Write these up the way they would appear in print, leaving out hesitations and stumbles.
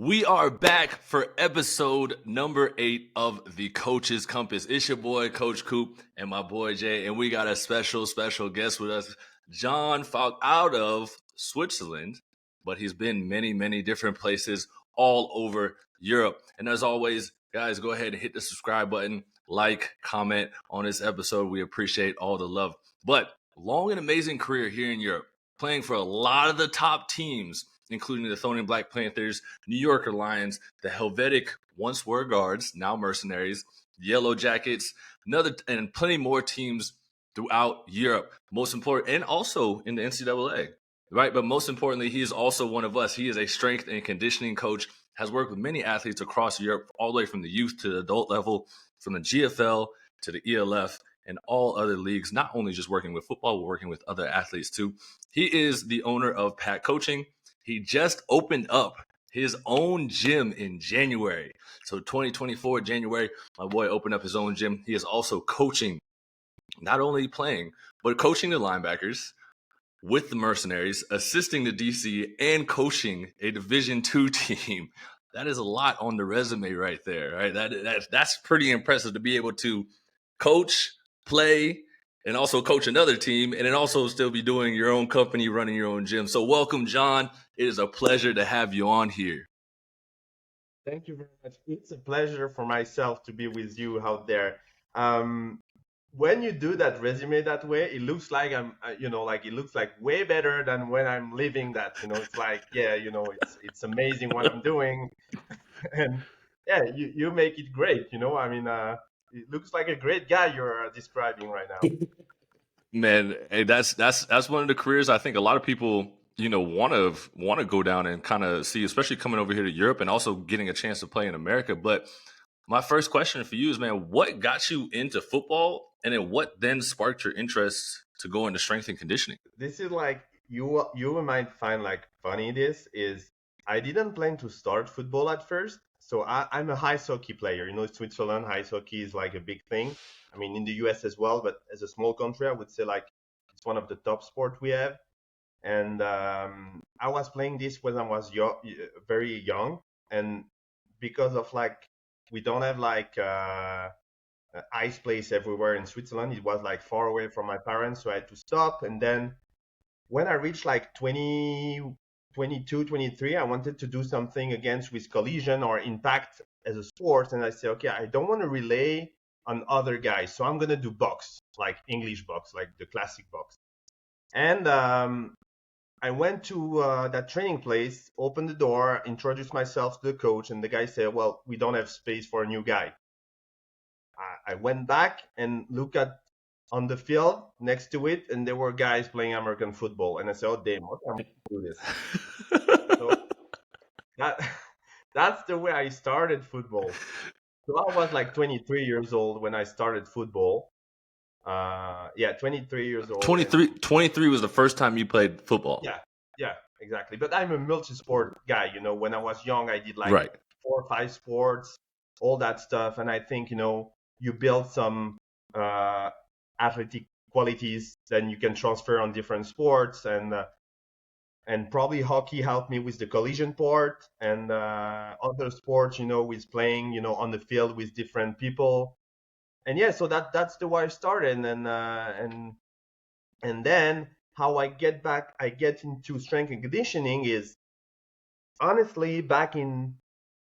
We are back for episode number 8 of the Coach's Compass. It's your boy, Coach Coop, and my boy, Jay, and we got a special guest with us, John Falk, out of Switzerland, but he's been many different places all over Europe. And as always, guys, go ahead and hit the subscribe button, like, comment on this episode. We appreciate all the love. But long and amazing career here in Europe, playing for a lot of the top teams, including the Thorny Black Panthers, New Yorker Lions, the Helvetic once were Guards, now Mercenaries, Yellow Jackets, and plenty more teams throughout Europe. Most important, and also in the NCAA, right? But most importantly, he is also one of us. He is a strength and conditioning coach, has worked with many athletes across Europe, all the way from the youth to the adult level, from the GFL to the ELF, and all other leagues, not only just working with football, but working with other athletes too. He is the owner of Pat Coaching. He just opened up his own gym in January. So 2024, January, my boy opened up his own gym. He is also coaching, not only playing, but coaching the linebackers with the Mercenaries, assisting the DC, and coaching a Division II team. That is a lot on the resume right there, right? That's pretty impressive to be able to coach, play, and also coach another team, and then also still be doing your own company, running your own gym. So welcome, John. It is a pleasure to have you on here. Thank you very much. It's a pleasure for myself to be with you out there. When you do that resume that way, it looks like it looks like way better than when I'm living that. It's like, it's amazing what I'm doing, and yeah, you make it great. It looks like a great guy you're describing right now. Man, hey, that's one of the careers I think a lot of people, want to go down and kind of see, especially coming over here to Europe and also getting a chance to play in America. But my first question for you is, man, what got you into football, and then what then sparked your interest to go into strength and conditioning? This is like you might find like funny. This is I didn't plan to start football at first. So I'm a ice hockey player. Switzerland, ice hockey is like a big thing. I mean, in the US as well, but as a small country, I would say like it's one of the top sport we have. And I was playing this when I was very young, and because of like we don't have like ice place everywhere in Switzerland, it was like far away from my parents, so I had to stop. And then when I reached like 20, 22, 23, I wanted to do something against with collision or impact as a sport. And I said, okay, I don't want to relay on other guys. So I'm going to do box, like English box, like the classic box. And I went to that training place, opened the door, introduced myself to the coach. And the guy said, well, we don't have space for a new guy. I went back and looked at on the field next to it, and there were guys playing American football. And I said, oh, damn, what am I going to do this? So that, that's the way I started football. So I was like 23 years old when I started football. 23 years old. 23 was the first time you played football. Yeah, exactly. But I'm a multi-sport guy. When I was young, I did like Right. 4 or 5 sports, all that stuff. And I think, you build some athletic qualities, then you can transfer on different sports. And probably hockey helped me with the collision part, and other sports, with playing, on the field with different people. And yeah, so that's the way I started. And then how I get into strength and conditioning is honestly back in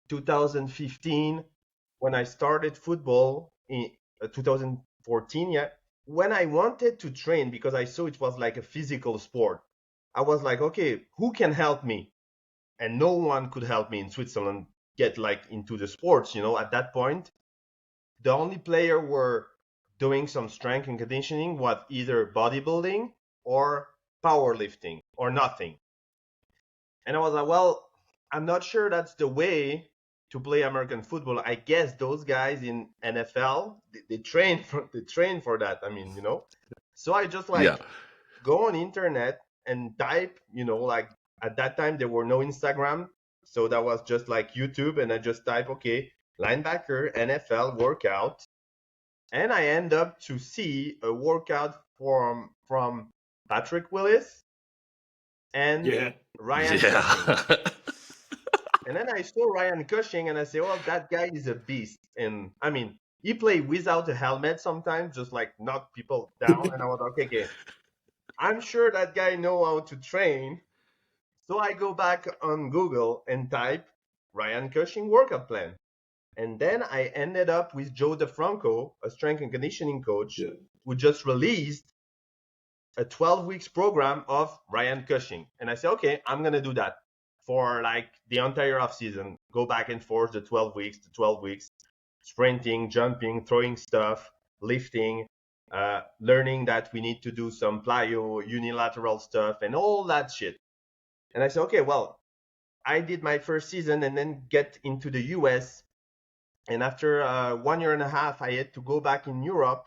2015 when I started football in 2014, yeah, when I wanted to train because I saw it was like a physical sport. I was like, okay, who can help me? And no one could help me in Switzerland get like into the sports, at that point. The only player were doing some strength and conditioning was either bodybuilding or powerlifting or nothing. And I was like, well, I'm not sure that's the way to play American football. I guess those guys in NFL, they train for that. I mean, So I just go on internet and type, like at that time there were no Instagram, so that was just like YouTube, and I just type, okay, linebacker NFL workout, and I end up to see a workout from Patrick Willis and Ryan Cushing. And then I saw Ryan Cushing, and I say, well, that guy is a beast. And I mean, he played without a helmet sometimes, just like knock people down. And I was like, okay, I'm sure that guy know how to train. So I go back on Google and type Ryan Cushing workout plan. And then I ended up with Joe DeFranco, a strength and conditioning coach, Yeah. who just released a 12 weeks program of Ryan Cushing. And I said, okay, I'm going to do that for like the entire off season. Go back and forth the 12 weeks, sprinting, jumping, throwing stuff, lifting, learning that we need to do some plyo, unilateral stuff, and all that shit. And I said, okay, well, I did my first season and then get into the US. And after 1 year and a half, I had to go back in Europe.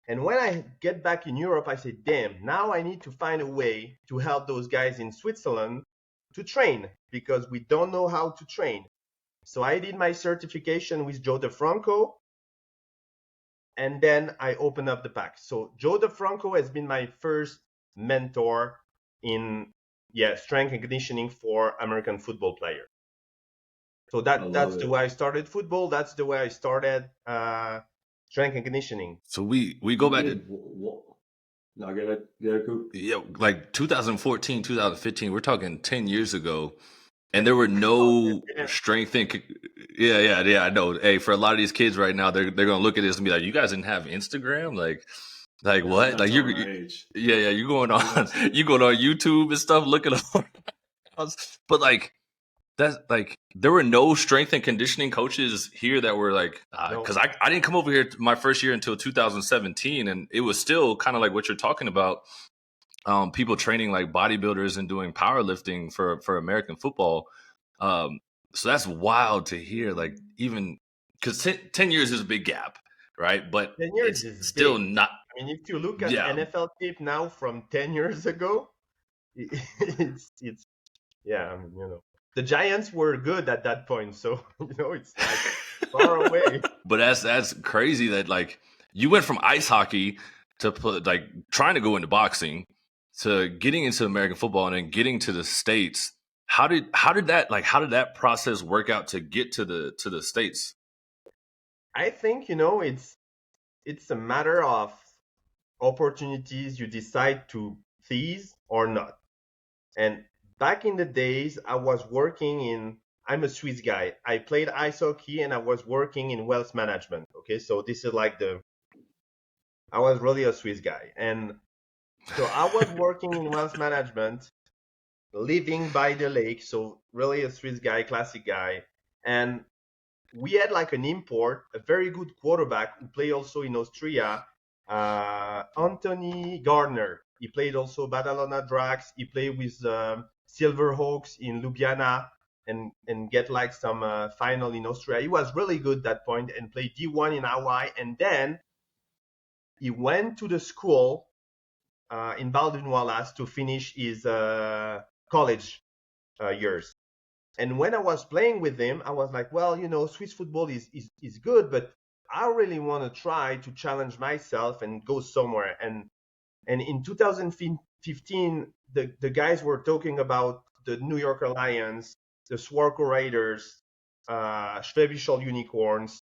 And when I get back in Europe, I say, damn, now I need to find a way to help those guys in Switzerland to train because we don't know how to train. So I did my certification with Joe DeFranco, and then I opened up the pack. So Joe DeFranco has been my first mentor in strength and conditioning for American football players. So that's the way I started football. That's the way I started strength and conditioning. So we go back to No, get it, Coop. yeah, like 2014, 2015. We're talking 10 years ago, and there were no strength and yeah. I know. Hey, for a lot of these kids right now, they're gonna look at this and be like, "You guys didn't have Instagram, like Yeah, what? Like you're yeah, you're going on you going on YouTube and stuff, looking up, but like." That's like there were no strength and conditioning coaches here that were like because I didn't come over here my first year until 2017, and it was still kind of like what you're talking about, people training like bodybuilders and doing powerlifting for American football. So that's wild to hear. Like even because 10 years is a big gap, right? But 10 years it's is still big. not. I mean, if you look at Yeah, NFL tape now from 10 years ago, it's yeah, I mean, the Giants were good at that point, so it's like far away. but that's crazy that like you went from ice hockey to put like trying to go into boxing to getting into American football and then getting to the States. How did that process work out to get to the States? I think it's a matter of opportunities you decide to seize or not. And back in the days, I was working in. I'm a Swiss guy. I played ice hockey and I was working in wealth management. Okay, so this is like I was really a Swiss guy, and so I was working in wealth management, living by the lake. So really a Swiss guy, classic guy, and we had like an import, a very good quarterback who played also in Austria, Anthony Gardner. He played also Badalona Drax. He played with Silverhawks in Ljubljana and get like some final in Austria. He was really good at that point and played D1 in Hawaii. And then he went to the school in Baldwin Wallace to finish his college years. And when I was playing with him, I was like, well, Swiss football is good, but I really want to try to challenge myself and go somewhere. And in 2015, the guys were talking about the New York Alliance, the Swarco Raiders, Schwäbische Unicorns,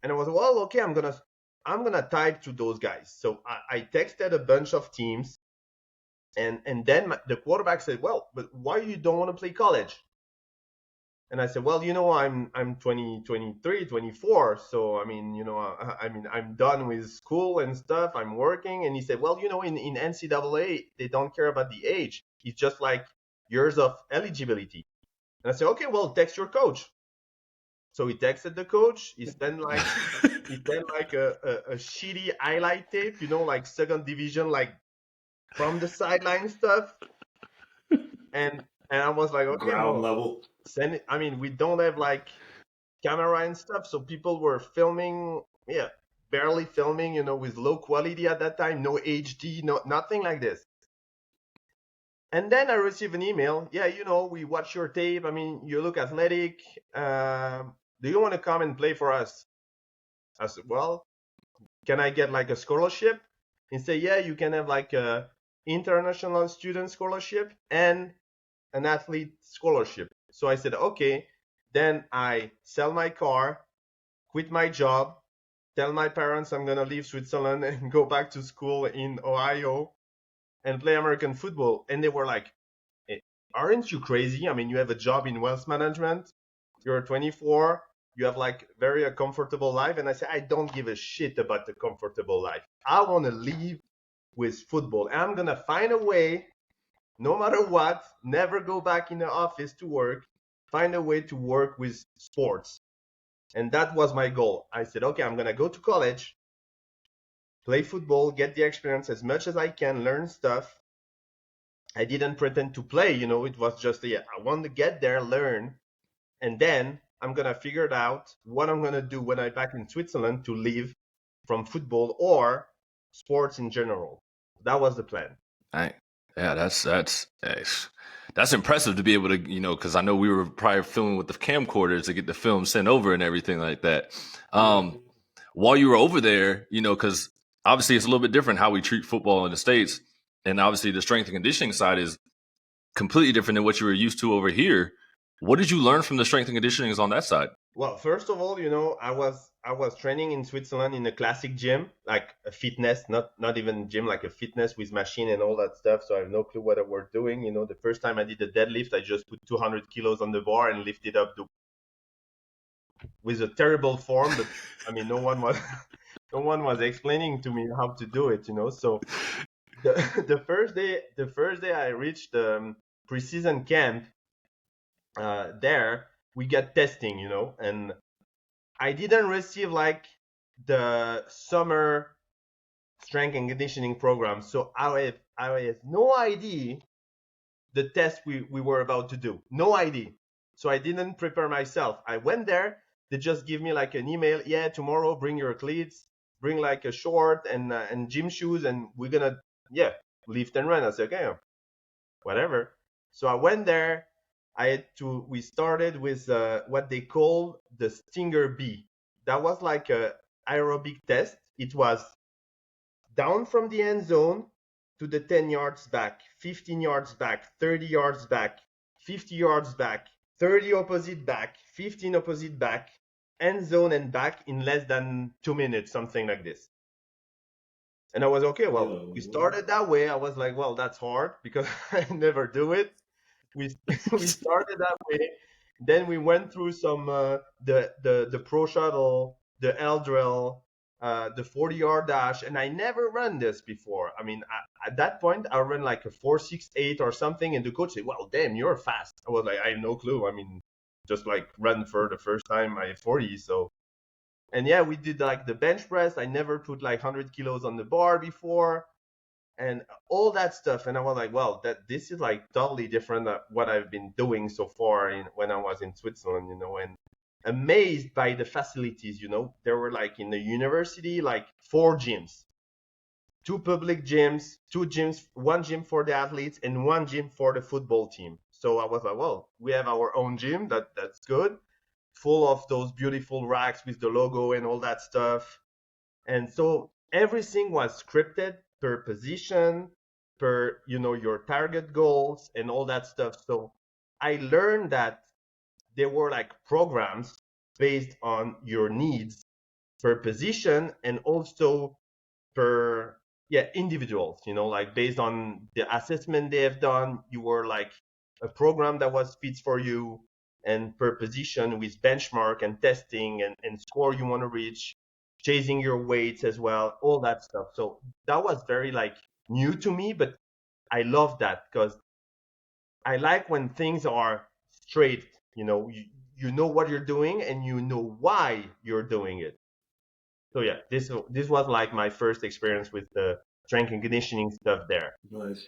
and I was, well, okay, I'm gonna type to those guys. So I texted a bunch of teams, and then the quarterback said, well, but why you don't want to play college? And I said, well, I'm 20, 23, 24. So, I mean, I'm done with school and stuff. I'm working. And he said, well, in NCAA, they don't care about the age. It's just like years of eligibility. And I said, okay, well, text your coach. So he texted the coach. He sent like a shitty highlight tape, like second division, like from the sideline stuff. And I was like, okay, Ground well, level. send it. I mean, we don't have like camera and stuff, so people were filming, barely filming, with low quality at that time, no HD, nothing like this. And then I received an email. Yeah, we watch your tape. I mean, you look athletic. Do you want to come and play for us? I said, well, can I get like a scholarship? He said, yeah, you can have like a international student scholarship and an athlete scholarship. So I said, okay. Then I sell my car, quit my job, tell my parents I'm gonna leave Switzerland and go back to school in Ohio and play American football. And they were like, "Eh, aren't you crazy? I mean, you have a job in wealth management. You're 24. You have like very a comfortable life." And I said, I don't give a shit about the comfortable life. I want to leave with football. And I'm gonna find a way, no matter what, never go back in the office to work. Find a way to work with sports. And that was my goal. I said, okay, I'm gonna go to college, play football, get the experience as much as I can, learn stuff. I didn't pretend to play, it was just, yeah, I want to get there, learn, and then I'm going to figure it out what I'm going to do when I'm back in Switzerland to live from football or sports in general. That was the plan. Right. Yeah, that's impressive to be able to, because I know we were probably filming with the camcorders to get the film sent over and everything like that. While you were over there, because obviously it's a little bit different how we treat football in the States. And obviously the strength and conditioning side is completely different than what you were used to over here. What did you learn from the strength and conditioning on that side? Well, first of all, I was training in Switzerland in a classic gym, like a fitness, not even gym, like a fitness with machine and all that stuff. So I have no clue what I was doing. The first time I did a deadlift, I just put 200 kilos on the bar and lifted up with a terrible form. But I mean, no one was explaining to me how to do it. So the first day I reached preseason camp, there we got testing, and I didn't receive like the summer strength and conditioning program, so I have no idea the test we were about to do, no idea. So I didn't prepare myself. I went there. They just give me like an email. Yeah, tomorrow bring your cleats, bring like a short and gym shoes, and we're gonna lift and run. I said, okay, whatever. So I went there. We started with what they call the Stinger B. That was like a aerobic test. It was down from the end zone to the 10 yards back, 15 yards back, 30 yards back, 50 yards back, 30 opposite back, 15 opposite back, end zone and back in less than 2 minutes, something like this. And I was okay. Well, we started that way. I was like, well, that's hard because I never do it. We started that way. Then we went through some the pro shuttle, the L drill, the 40-yard dash, and I never run this before. I mean, at that point, I ran like a 4.68 or something, and the coach said, "Well, damn, you're fast." I was like, "I have no clue. I mean, just like run for the first time, I 40." So, and yeah, we did like the bench press. I never put like 100 kilos on the bar before and all that stuff. And I was like, well, this is like totally different than what I've been doing so far when I was in Switzerland, and amazed by the facilities. There were like in the university, like 4 gyms, 2 public gyms, 2 gyms, 1 gym for the athletes and 1 gym for the football team. So I was like, well, we have our own gym. That's good. Full of those beautiful racks with the logo and all that stuff. And so everything was scripted per position, per your target goals and all that stuff. So I learned that there were like programs based on your needs per position and also per individuals, like based on the assessment they have done. You were like a program that was fit for you, and per position with benchmark and testing and score you want to reach, chasing your weights as well, all that stuff. So that was very like new to me, but I love that because I like when things are straight. You know what you're doing and you know why you're doing it. So yeah, this was like my first experience with the strength and conditioning stuff there. Nice.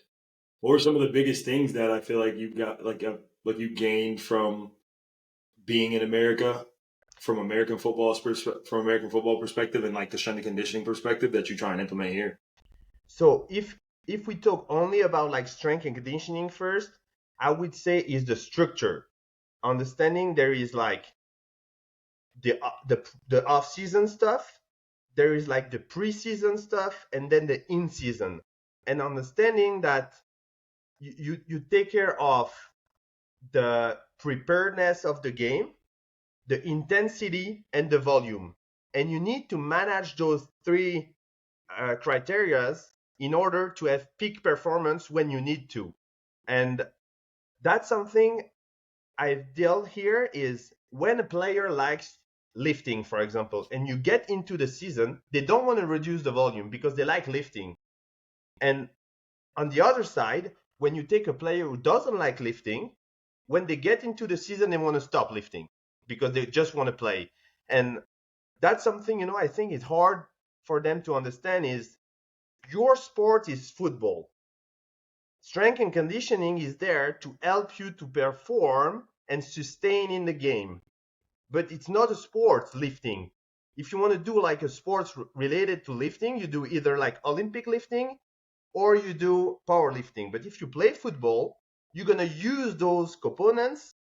What were some of the biggest things that I feel like you got, like you gained from being in America, from American football perspective, and like the strength and conditioning perspective that you try and implement here? So if we talk only about like strength and conditioning first, I would say is the structure. Understanding there is like the off season stuff, there is like the preseason stuff, and then the in season, and understanding that you take care of the preparedness of the game, the intensity, and the volume. And you need to manage those three criteria in order to have peak performance when you need to. And that's something I've dealt here is when a player likes lifting, for example, and you get into the season, they don't want to reduce the volume because they like lifting. And on the other side, when you take a player who doesn't like lifting, when they get into the season, they want to stop lifting because they just want to play. And that's something, I think is hard for them to understand is your sport is football. Strength and conditioning is there to help you to perform and sustain in the game. But it's not a sport, lifting. If you want to do like a sports related to lifting, you do either like Olympic lifting or you do powerlifting. But if you play football, you're going to use those components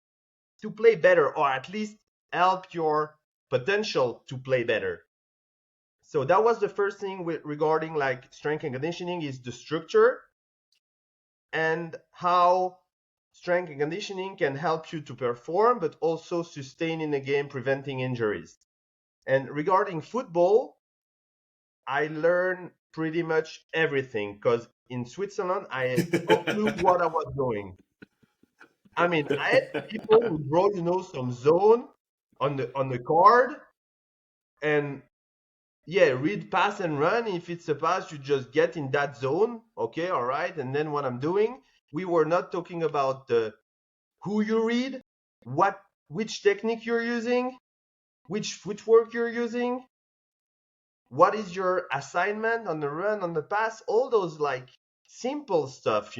to play better, or at least help your potential to play better. So that was the first thing regarding like strength and conditioning is the structure and how strength and conditioning can help you to perform, but also sustain in the game, preventing injuries. And regarding football, I learned pretty much everything because in Switzerland, I had no clue what I was doing. I mean, I had people who draw, some zone on the card, and yeah, read pass and run. If it's a pass, you just get in that zone. Okay, all right. And then what I'm doing, we were not talking about who you read, which technique you're using, which footwork you're using, what is your assignment on the run, on the pass, all those like simple stuff,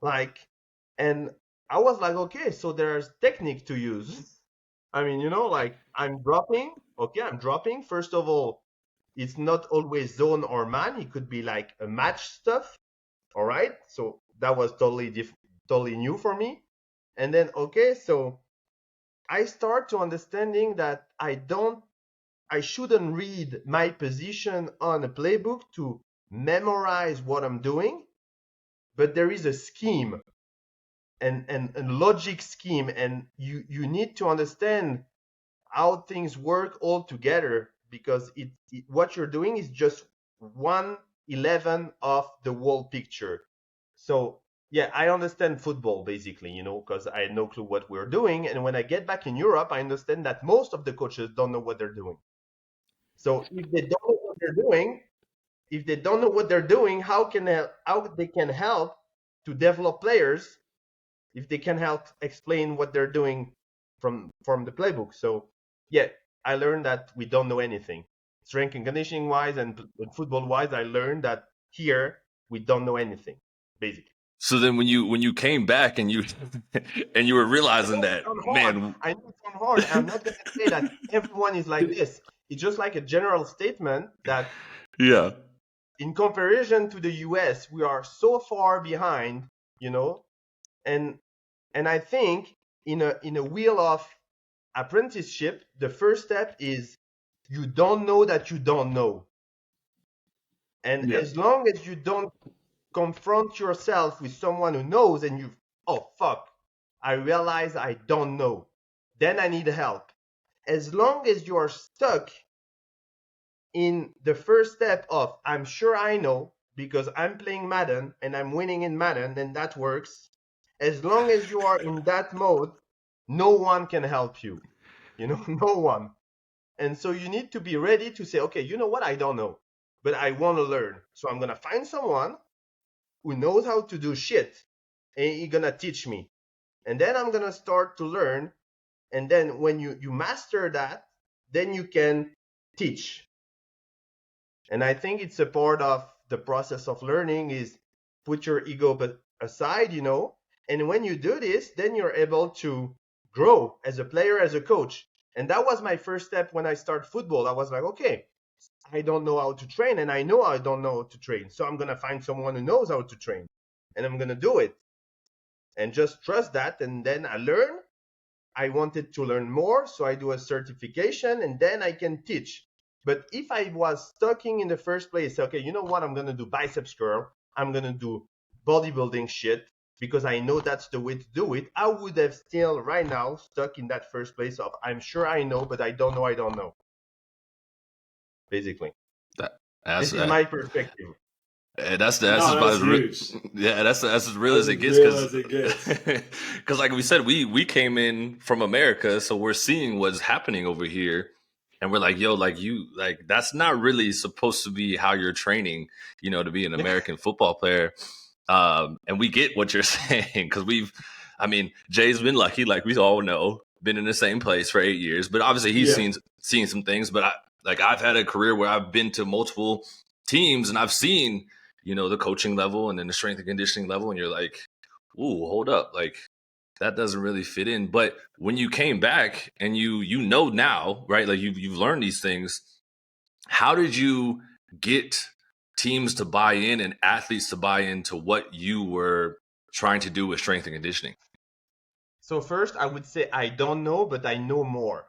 like, and I was like, okay, so there's technique to use. I mean, like I'm dropping. Okay, I'm dropping. First of all, it's not always zone or man. It could be like a match stuff. All right. So that was totally new for me. And then, okay, so I start to understanding that I shouldn't read my position on a playbook to memorize what I'm doing, but there is a scheme and logic scheme, and you need to understand how things work all together because what you're doing is just 1/11 of the whole picture. So yeah, I understand football basically, because I had no clue what we're doing. And when I get back in Europe, I understand that most of the coaches don't know what they're doing. So if they don't know what they're doing, how they can help to develop players if they can help explain what they're doing from the playbook. So yeah, I learned that we don't know anything. Strength and conditioning wise and football wise, I learned that here we don't know anything, basically. So then when you came back and you and you were realizing that, man, I know it sounds hard. I'm not going to say that everyone is like this. It's just like a general statement that yeah. in comparison to the US, we are so far behind, and I think in a wheel of apprenticeship, the first step is you don't know that you don't know. And Yeah. as long as you don't confront yourself with someone who knows and oh fuck, I realize I don't know, then I need help. As long as you are stuck in the first step of I'm sure I know because I'm playing Madden and I'm winning in Madden, then that works. As long as you are in that mode, no one can help you. No one. And so you need to be ready to say, okay, you know what? I don't know, but I want to learn. So I'm going to find someone who knows how to do shit and he's going to teach me. And then I'm going to start to learn. And then when you master that, then you can teach. And I think it's a part of the process of learning is put your ego aside, and when you do this, then you're able to grow as a player, as a coach. And that was my first step when I started football. I was like, okay, I don't know how to train, and I know I don't know how to train. So I'm going to find someone who knows how to train, and I'm going to do it. And just trust that. And then I learn. I wanted to learn more, so I do a certification, and then I can teach. But if I was stuck in the first place, okay, you know what? I'm going to do biceps curl. I'm going to do bodybuilding shit. because I know that's the way to do it, I would have still right now stuck in that first place of I'm sure I know, but I don't know. Basically, That, that's this is my perspective. that's No, about that's huge. that's as real That's as it as gets real as it gets. because like we said, we came in from America, so we're seeing what's happening over here, and we're like, yo, like you, like that's not really supposed to be how you're training, to be an American football player. And we get what you're saying because I mean, Jay's been lucky, like we all know, been in the same place for 8 years, but obviously he's Yeah. seen some things. But I've had a career where I've been to multiple teams and I've seen, the coaching level and then the strength and conditioning level, and you're like, ooh, hold up, like that doesn't really fit in. But when you came back and you know now, right, like you've learned these things, how did you get teams to buy in and athletes to buy into what you were trying to do with strength and conditioning? So first, I would say I don't know, but I know more.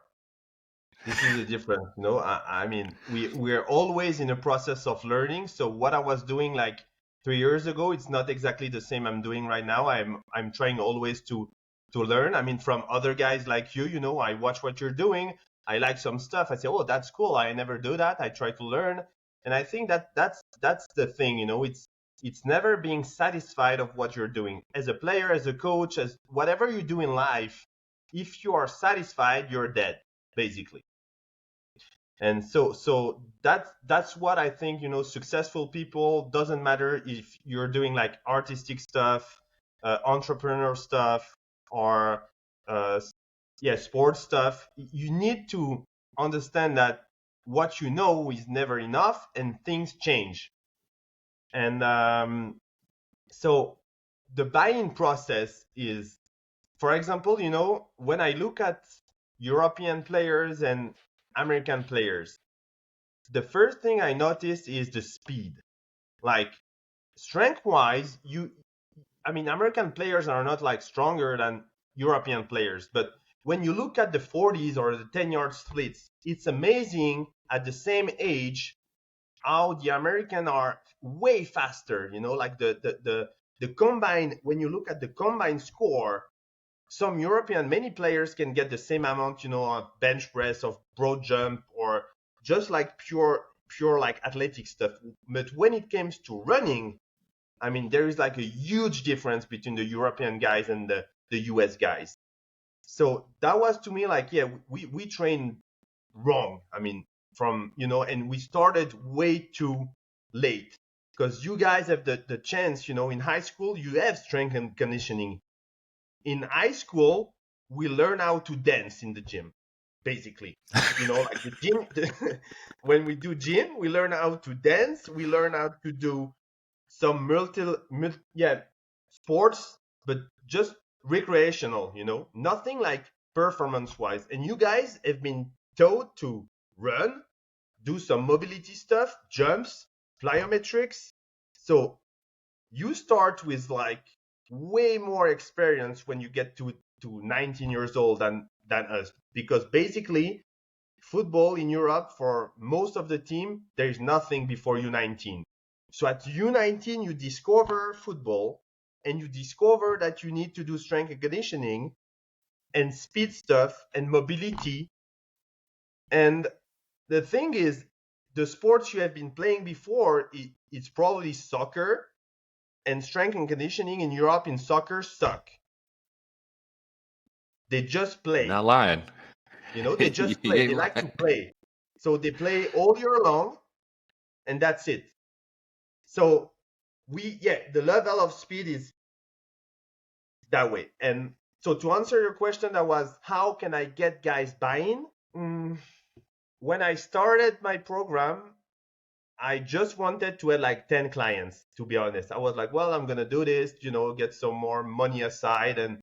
This is the difference, I mean, we're always in a process of learning. So what I was doing like 3 years ago, it's not exactly the same I'm doing right now. I'm trying always to learn. I mean, from other guys like you, I watch what you're doing. I like some stuff. I say, oh, that's cool. I never do that. I try to learn, and I think that's the thing. It's never being satisfied of what you're doing as a player, as a coach, as whatever you do in life. If you are satisfied, you're dead, basically. And so that's what I think, successful people, doesn't matter if you're doing like artistic stuff, entrepreneur stuff, or sports stuff. You need to understand that what you know is never enough and things change. And so the buy-in process is, for example, when I look at European players and American players, the first thing I noticed is the speed. Like strength wise, American players are not like stronger than European players, but when you look at the 40s or the 10-yard splits, it's amazing at the same age how the American are way faster. Like the combine, when you look at the combine score, many players can get the same amount, on bench press, of broad jump, or just like pure like athletic stuff. But when it comes to running, I mean, there is like a huge difference between the European guys and the US guys. So that was to me like, yeah, we trained wrong. I mean, and we started way too late, because you guys have the chance, in high school, you have strength and conditioning. In high school, we learn how to dance in the gym, basically. Like the gym, when we do gym, we learn how to dance. We learn how to do some sports, but just recreational, nothing like performance wise. And you guys have been taught to run, do some mobility stuff, jumps, plyometrics. So you start with like way more experience when you get to 19 years old than us, because basically football in Europe, for most of the team, there is nothing before U19. So at U19 you discover football, and you discover that you need to do strength and conditioning and speed stuff and mobility. And the thing is, the sports you have been playing before, it's probably soccer, and strength and conditioning in Europe in soccer suck. They just You're play. not lying. They just You play. ain't They like to lying. play. So they play all year long, and that's it. So the level of speed is that way. And so to answer your question, that was how can I get guys buying? When I started my program, I just wanted to have like 10 clients, to be honest. I was like, well, I'm gonna do this, get some more money aside, and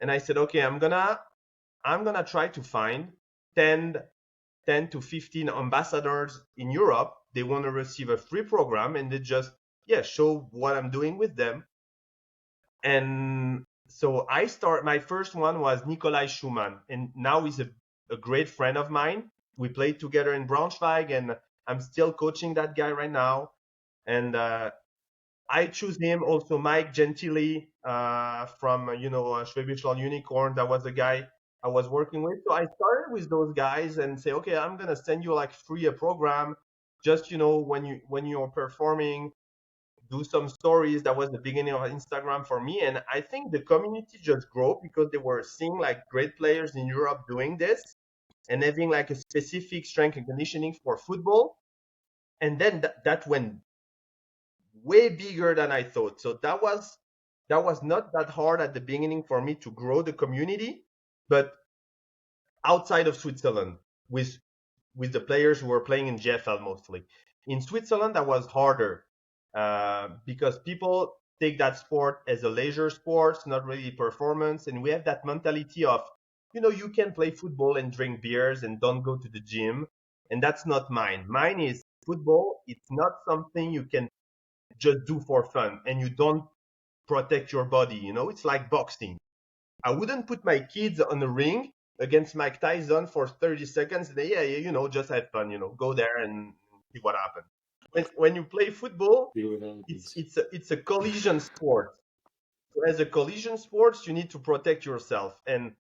I said, okay, I'm gonna try to find 10 to 15 ambassadors in Europe. They want to receive a free program, and they just show what I'm doing with them. And so my first one was Nikolai Schumann, and now he's a great friend of mine. We played together in Braunschweig, and I'm still coaching that guy right now. And I choose him. Also, Mike Gentili from Schwäbisch Hall Unicorn. That was the guy I was working with. So I started with those guys and say, okay, I'm gonna send you like free a program. Just when you're performing, do some stories. That was the beginning of Instagram for me, and I think the community just grew because they were seeing like great players in Europe doing this and having like a specific strength and conditioning for football. And then that went way bigger than I thought. So that was not that hard at the beginning for me to grow the community, but outside of Switzerland with the players who were playing in JFL mostly. In Switzerland, that was harder because people take that sport as a leisure sport, not really performance, and we have that mentality of you can play football and drink beers and don't go to the gym, and that's not mine. Mine is football. It's not something you can just do for fun, and you don't protect your body. It's like boxing. I wouldn't put my kids on the ring against Mike Tyson for 30 seconds. Yeah, just have fun. Go there and see what happens. When you play football, it's a collision sport. So as a collision sport, you need to protect yourself, and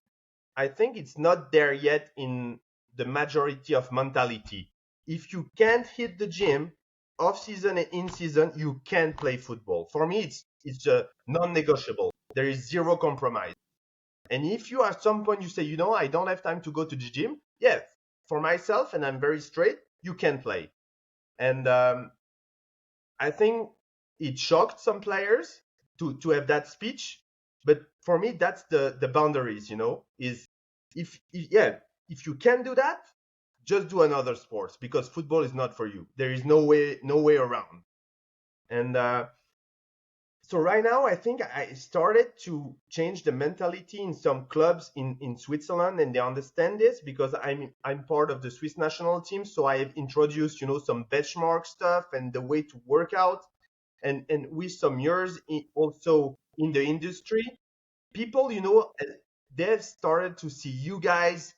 I think it's not there yet in the majority of mentality. If you can't hit the gym off season and in season, you can't play football. For me, it's a non-negotiable. There is zero compromise. And if you at some point you say, I don't have time to go to the gym, yeah, for myself, and I'm very straight, you can play. And I think it shocked some players to have that speech, but for me, that's the boundaries. Is if you can do that, just do another sport because football is not for you. There is no way around. And so right now, I think I started to change the mentality in some clubs in Switzerland, and they understand this because I'm part of the Swiss national team. So I have introduced, some benchmark stuff and the way to work out, and with some years also in the industry, people, they've started to see you guys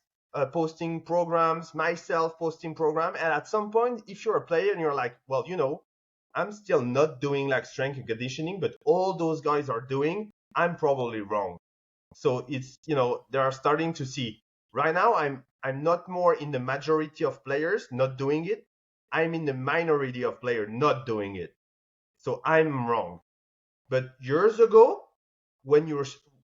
posting programs, myself posting program, and at some point, if you're a player and you're like, well, I'm still not doing like strength and conditioning, but all those guys are doing, I'm probably wrong. So it's, they are starting to see right now I'm not more in the majority of players not doing it. I'm in the minority of players not doing it. So I'm wrong. But years ago, when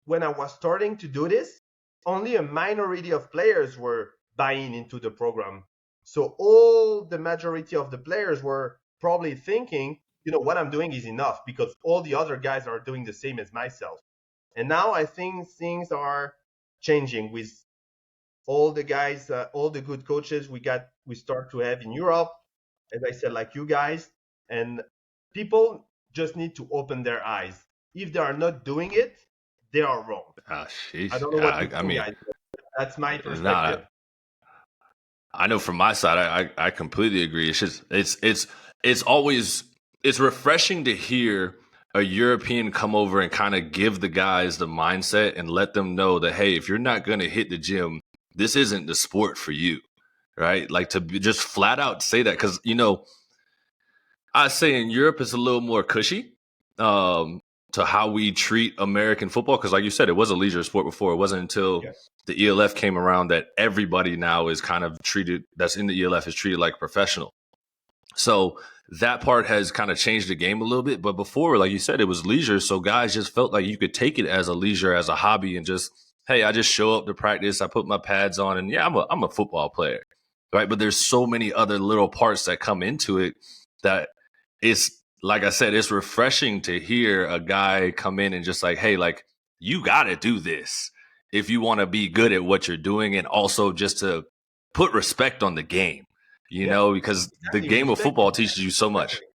when I was starting to do this, only a minority of players were buying into the program. So all the majority of the players were probably thinking, what I'm doing is enough because all the other guys are doing the same as myself. And now I think things are changing with all the guys, all the good coaches we start to have in Europe, as I said, like you guys, and people just need to open their eyes. If they are not doing it, they are wrong. Ah, I sheesh. don't know what you I think, mean, guys. That's my nah. perspective. I know from my side, I completely agree. It's just it's always it's refreshing to hear a European come over and kind of give the guys the mindset and let them know that hey, if you're not going to hit the gym, this isn't the sport for you, right? Like just flat out say that because I say in Europe it's a little more cushy um, to how we treat American football because, like you said, it was a leisure sport before. It wasn't until Yeah. the ELF came around that everybody now is kind of treated. That's in the ELF is treated like professional. So that part has kind of changed the game a little bit. But before, like you said, it was leisure, so guys just felt like you could take it as a leisure, as a hobby, and just hey, I just show up to practice, I put my pads on, and yeah, I'm a football player, right? But there's so many other little parts that come into it that it's like I said, it's refreshing to hear a guy come in and just like, hey, like you got to do this if you want to be good at what you're doing, and also just to put respect on the game, Yeah, because the exactly. game of Respect. football teaches you so much. Exactly.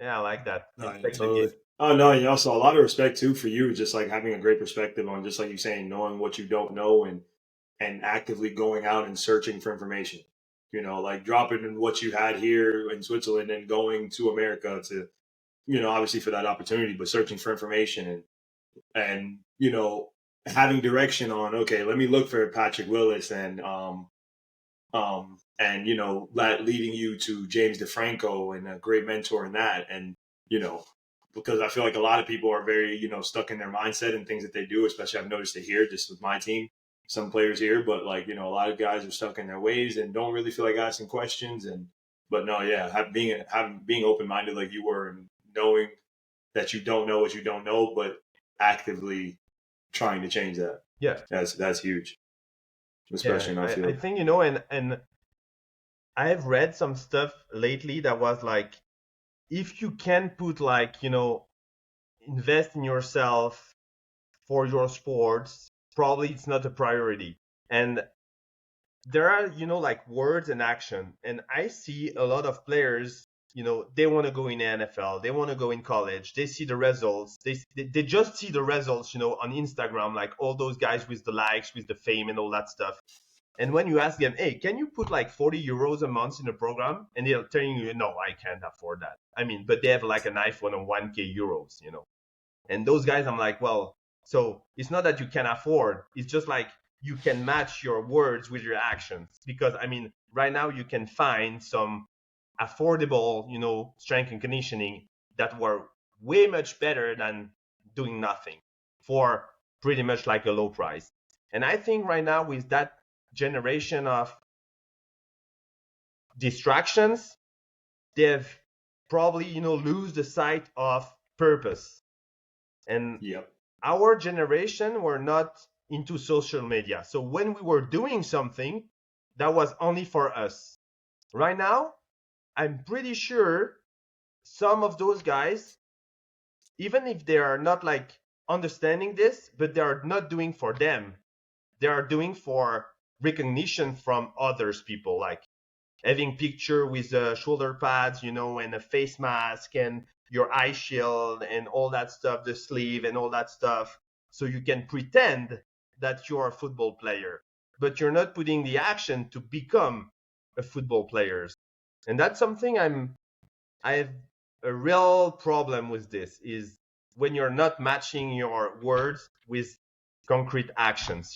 Yeah, I like that. No, yeah, Respect the game. totally. Oh no, and also a lot of respect too for you, just like having a great perspective on just like you saying, knowing what you don't know and actively going out and searching for information. Like dropping in what you had here in Switzerland and going to America to, obviously for that opportunity, but searching for information and having direction on, okay, let me look for Patrick Willis and that leading you to James DeFranco and a great mentor in that, and because I feel like a lot of people are very, stuck in their mindset and things that they do, especially I've noticed it here just with my team, some players here, but like, a lot of guys are stuck in their ways and don't really feel like asking questions. But no, yeah, being open-minded like you were and knowing that you don't know what you don't know, but actively trying to change that. Yeah. That's huge, especially in our I field. think, and I've read some stuff lately that was like, if you can put like, invest in yourself for your sports, probably it's not a priority. And there are, like words and action. And I see a lot of players, they want to go in the NFL, they want to go in college, they see the results, they just see the results, on Instagram, like all those guys with the likes, with the fame and all that stuff. And when you ask them, hey, can you put like 40 euros a month in a program? And they're telling you, no, I can't afford that. I mean, but they have like an iPhone of 1K euros, And those guys, I'm like, well, so it's not that you can afford. It's just like you can match your words with your actions. Because, I mean, right now you can find some affordable, strength and conditioning that were way much better than doing nothing for pretty much like a low price. And I think right now with that generation of distractions, they've probably, lose the sight of purpose. And Yep. our generation were not into social media. So when we were doing something, that was only for us. Right now, I'm pretty sure some of those guys, even if they are not like understanding this, but they are not doing for them. They are doing for recognition from others people, like having picture with shoulder pads, and a face mask and your eye shield and all that stuff, the sleeve and all that stuff. So you can pretend that you're a football player, but you're not putting the action to become a football player. And that's something I have a real problem with this, is when you're not matching your words with concrete actions,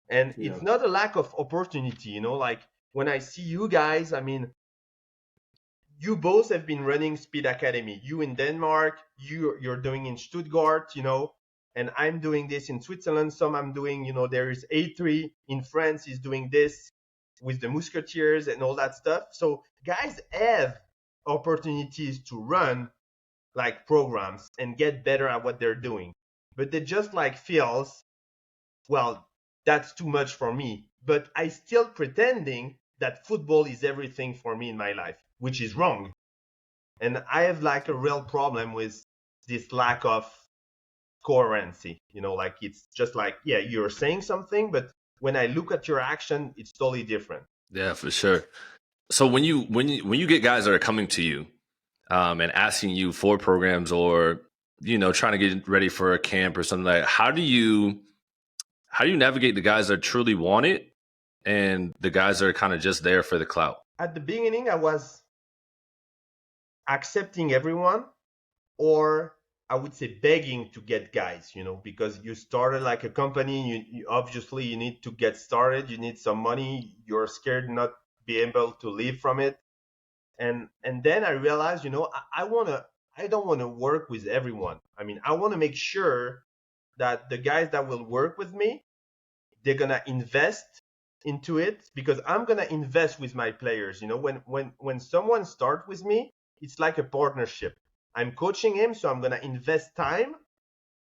And it's Yep. not a lack of opportunity, like when I see you guys, I mean, you both have been running Speed Academy. You in Denmark, you're doing in Stuttgart, and I'm doing this in Switzerland. Some I'm doing, there is A3 in France is doing this with the Musketeers and all that stuff. So guys have opportunities to run like programs and get better at what they're doing, but they just like feels, well, that's too much for me. But I still pretending that football is everything for me in my life, which is wrong. And I have like a real problem with this lack of coherency. Like it's just like, yeah, you're saying something, but when I look at your action, it's totally different. Yeah, for sure. So when you get guys that are coming to you and asking you for programs or trying to get ready for a camp or something like that, how do you navigate the guys that truly want it and the guys that are kind of just there for the clout? At the beginning, I was accepting everyone, or I would say begging to get guys, because you started like a company, you obviously you need to get started, you need some money, you're scared not be able to live from it. And then I realized, I don't want to work with everyone. I mean, I want to make sure that the guys that will work with me, they're gonna invest into it, because I'm gonna invest with my players. When someone starts with me, it's like a partnership. I'm coaching him, so I'm gonna invest time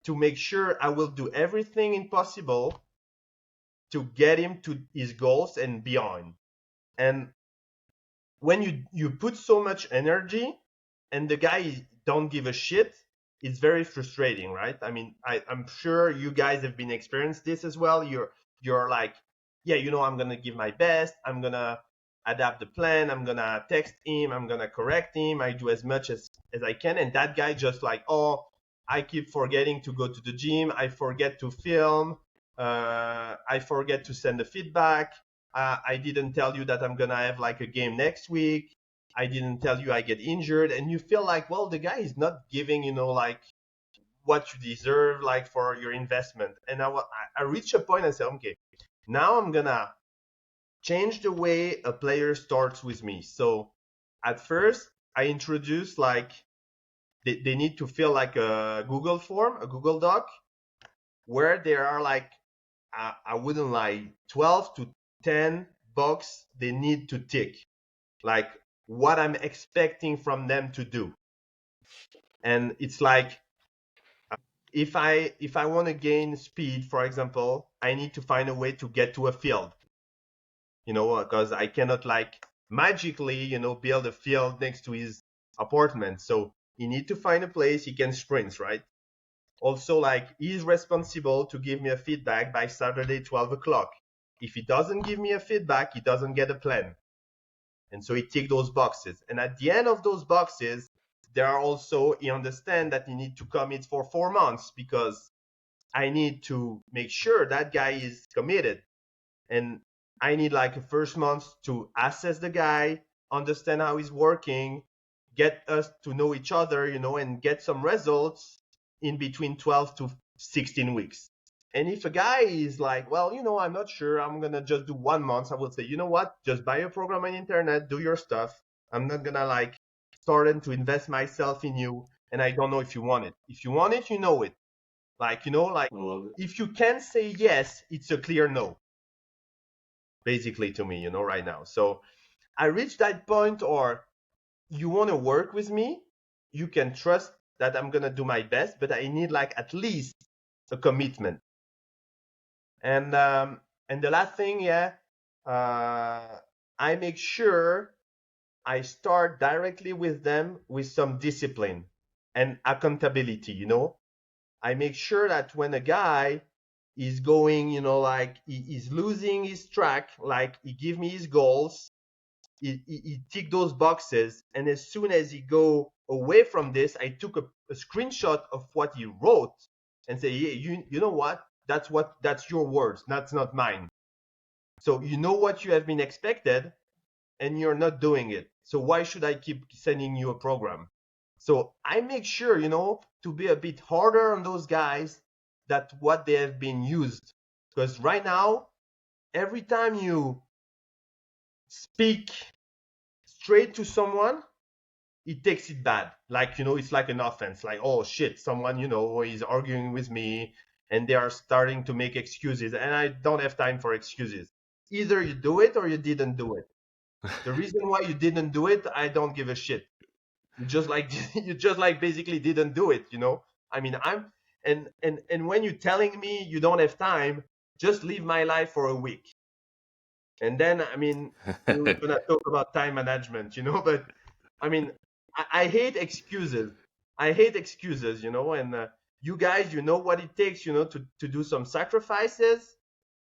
to make sure I will do everything impossible to get him to his goals and beyond. And when you put so much energy and the guy don't give a shit, it's very frustrating, right? I mean, I'm sure you guys have been experienced this as well. You're like, yeah, I'm gonna give my best, I'm gonna adapt the plan, I'm gonna text him, I'm gonna correct him, I do as much as I can, and that guy just like, oh, I keep forgetting to go to the gym, I forget to film, I forget to send the feedback, I didn't tell you that I'm gonna have like a game next week, I didn't tell you I get injured. And you feel like, well, the guy is not giving, like what you deserve, like for your investment. And I reached a point and said, okay, now I'm gonna change the way a player starts with me. So at first I introduced like they need to fill like a Google form, a Google Doc, where there are like, I wouldn't lie, 12 to 10 box they need to tick, like what I'm expecting from them to do. And it's like, if I want to gain speed, for example, I need to find a way to get to a field, because I cannot like magically, build a field next to his apartment. So he need to find a place he can sprint, right? Also, like, he's responsible to give me a feedback by Saturday 12 o'clock. If he doesn't give me a feedback, he doesn't get a plan. And so he tick those boxes. And at the end of those boxes, there are also, he understand that he need to commit for 4 months, because I need to make sure that guy is committed. And I need like a first month to assess the guy, understand how he's working, get us to know each other, and get some results in between 12 to 16 weeks. And if a guy is like, well, I'm not sure, I'm going to just do 1 month, I will say, you know what, just buy a program on the internet, do your stuff. I'm not going to like start to invest myself in you. And I don't know if you want it. If you want it, you know it. Like, I love it. if you can say yes, it's a clear no, basically, to me, right now. So I reached that point, or you want to work with me, you can trust that I'm going to do my best, but I need like at least a commitment. And the last thing, I make sure I start directly with them with some discipline and accountability, I make sure that when a guy is going, like he's losing his track, like he give me his goals, he tick those boxes, and as soon as he go away from this, I took a screenshot of what he wrote and say, yeah, you know what? That's your words, that's not mine. So you know what you have been expected, and you're not doing it. So why should I keep sending you a program? So I make sure, to be a bit harder on those guys that what they have been used. Because right now, every time you speak straight to someone, it takes it bad. Like, it's like an offense. Like, oh shit, someone, is arguing with me, and they are starting to make excuses. And I don't have time for excuses. Either you do it or you didn't do it. The reason why you didn't do it, I don't give a shit. You just like basically didn't do it, I mean, and when you're telling me you don't have time, just leave my life for a week. And then, I mean, we're gonna talk about time management, but I mean, I hate excuses. I hate excuses, and you guys, you know what it takes, to do some sacrifices,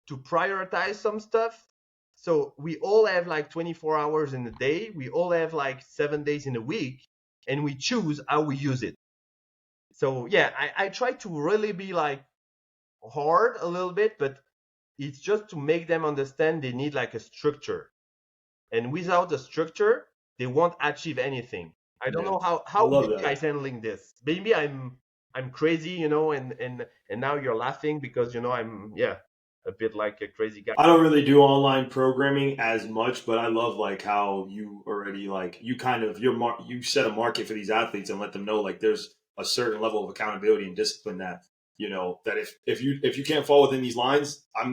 to prioritize some stuff. So we all have like 24 hours in a day. We all have like 7 days in a week, and we choose how we use it. So yeah, I try to really be like hard a little bit, but it's just to make them understand they need like a structure. And without a structure, they won't achieve anything. I don't know I how love you that. guys handling this. Maybe I'm crazy, and now you're laughing because I'm a bit like a crazy guy. I don't really do online programming as much, but I love like how you already like you kind of you set a market for these athletes and let them know like there's a certain level of accountability and discipline that that if you can't fall within these lines, I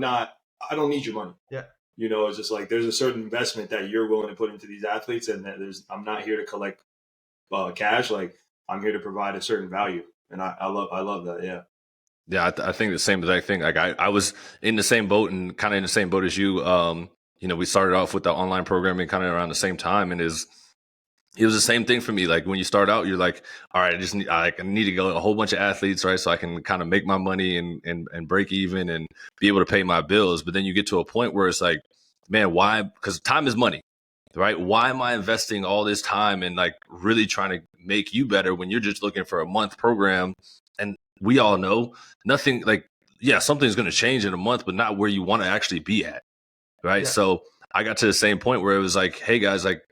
don't need your money. Yeah. It's just like there's a certain investment that you're willing to put into these athletes, and that I'm not here to collect cash. Like I'm here to provide a certain value, and I love that. Yeah. Yeah, I think the same exact thing. Like I was in the same boat and kind of in the same boat as you. We started off with the online programming kind of around the same time, and it was the same thing for me. Like when you start out, you're like, all right, I need to go a whole bunch of athletes, right? So I can kind of make my money and break even and be able to pay my bills. But then you get to a point where it's like, man, why? Because time is money, right? Why am I investing all this time and like really trying to make you better when you're just looking for a month program? And we all know nothing like, yeah, something's going to change in a month, but not where you want to actually be at. Right. Yeah. So I got to the same point where it was like, hey guys, like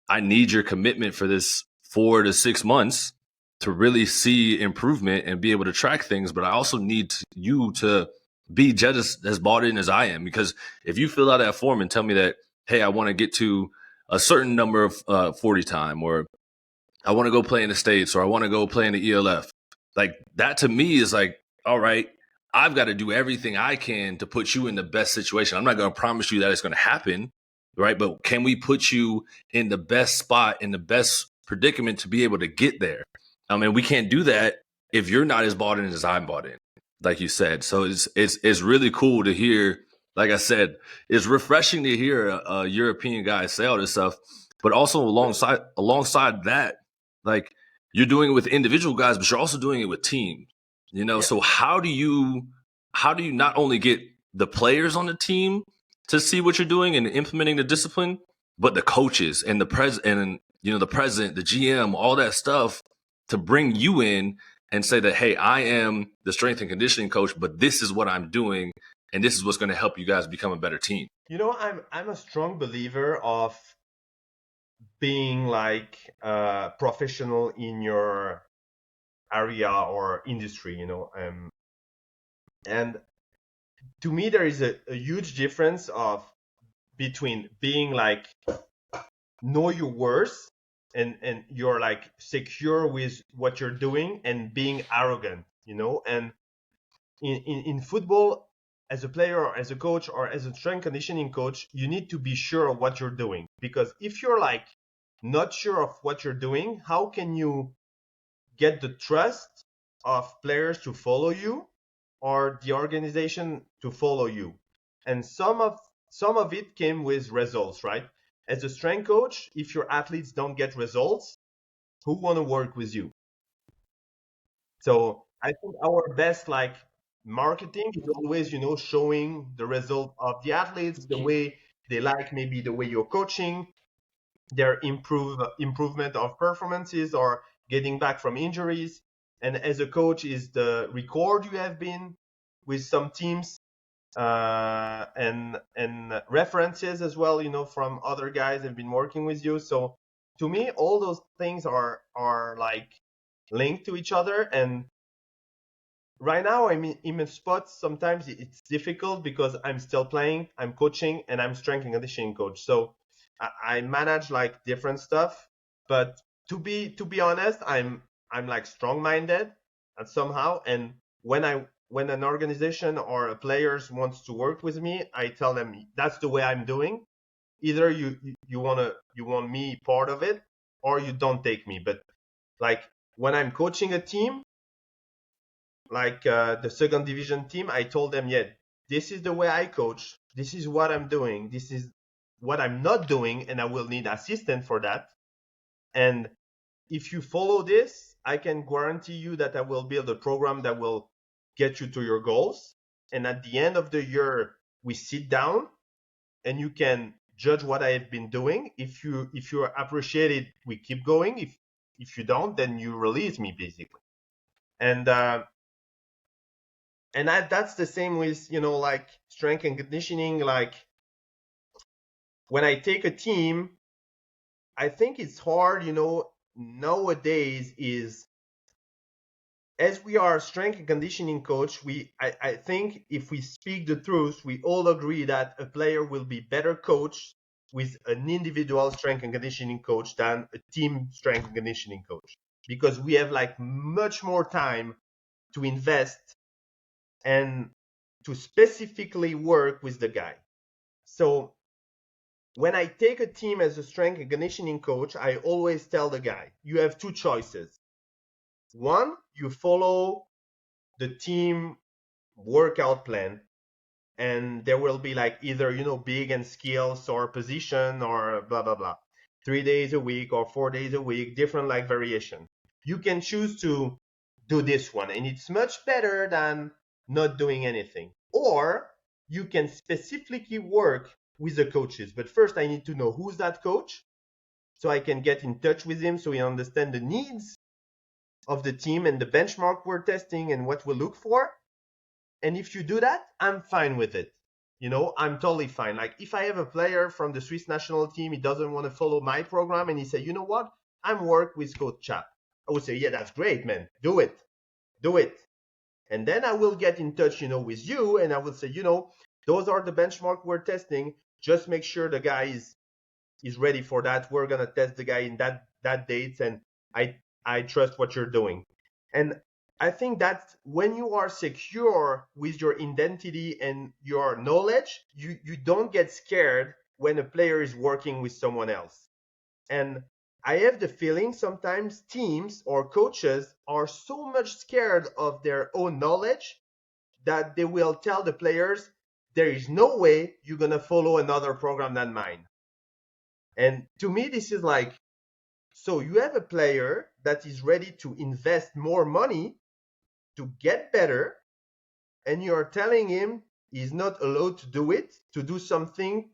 I need your commitment for this 4 to 6 months to really see improvement and be able to track things. But I also need you to be just as bought in as I am, because if you fill out that form and tell me that, hey, I want to get to a certain number of 40 time, or I want to go play in the States, or I want to go play in the ELF. Like that to me is like, all right, I've got to do everything I can to put you in the best situation. I'm not going to promise you that it's going to happen, right? But can we put you in the best spot, in the best predicament to be able to get there? I mean, we can't do that if you're not as bought in as I'm bought in, like you said. So it's really cool to hear. Like I said, it's refreshing to hear a European guy say all this stuff, but also alongside that, like you're doing it with individual guys, but you're also doing it with teams. You know, Yeah. so how do you not only get the players on the team to see what you're doing and implementing the discipline, but the coaches and the president, the president, the GM, all that stuff to bring you in and say that, hey, I am the strength and conditioning coach, but this is what I'm doing, and this is what's going to help you guys become a better team. I'm a strong believer of being like professional in your area or industry, and to me there is a huge difference between being like know your worth and you're like secure with what you're doing and being arrogant, and in football, as a player or as a coach or as a strength conditioning coach, you need to be sure of what you're doing, because if you're like not sure of what you're doing, how can you get the trust of players to follow you or the organization to follow you? And some of it came with results, right? As a strength coach, if your athletes don't get results, who want to work with you? So I think our best like marketing is always, showing the result of the athletes, the way they like, maybe the way you're coaching, their improvement of performances or getting back from injuries. And as a coach is the record you have been with some teams, and references as well, from other guys that have been working with you. So to me, all those things are like linked to each other. And right now I'm in a spot, sometimes it's difficult because I'm still playing, I'm coaching, and I'm strength and conditioning coach. So I manage like different stuff. But to be honest, I'm like strong-minded and somehow. And when an organization or a players wants to work with me, I tell them that's the way I'm doing. Either you want me part of it, or you don't take me. But like when I'm coaching a team, like the second division team, I told them, yeah, this is the way I coach. This is what I'm doing. This is what I'm not doing, and I will need assistance for that. And if you follow this, I can guarantee you that I will build a program that will get you to your goals. And at the end of the year, we sit down and you can judge what I have been doing. If you appreciate it, we keep going. If you don't, then you release me basically. And that's the same with like strength and conditioning. Like when I take a team, I think it's hard, nowadays, is as we are strength and conditioning coach, I think if we speak the truth, we all agree that a player will be better coached with an individual strength and conditioning coach than a team strength and conditioning coach, because we have like much more time to invest and to specifically work with the guy. So when I take a team as a strength and conditioning coach, I always tell the guy, you have two choices. One, you follow the team workout plan, and there will be like either, big and skills or position or blah, blah, blah. 3 days a week or 4 days a week, different like variation. You can choose to do this one, and it's much better than not doing anything. Or you can specifically work with the coaches. But first I need to know who's that coach, so I can get in touch with him so we understand the needs of the team and the benchmark we're testing and what we look for. And if you do that, I'm fine with it. I'm totally fine. Like if I have a player from the Swiss national team, he doesn't want to follow my program, and he say, you know what, I'm work with Coach Chap. I would say, yeah, that's great, man. Do it. And then I will get in touch, with you, and I will say, those are the benchmark we're testing. Just make sure the guy is ready for that. We're gonna test the guy in that dates, and I trust what you're doing. And I think that when you are secure with your identity and your knowledge, you don't get scared when a player is working with someone else. And I have the feeling sometimes teams or coaches are so much scared of their own knowledge that they will tell the players, there is no way you're going to follow another program than mine. And to me, this is like, so you have a player that is ready to invest more money to get better, and you're telling him he's not allowed to do it, to do something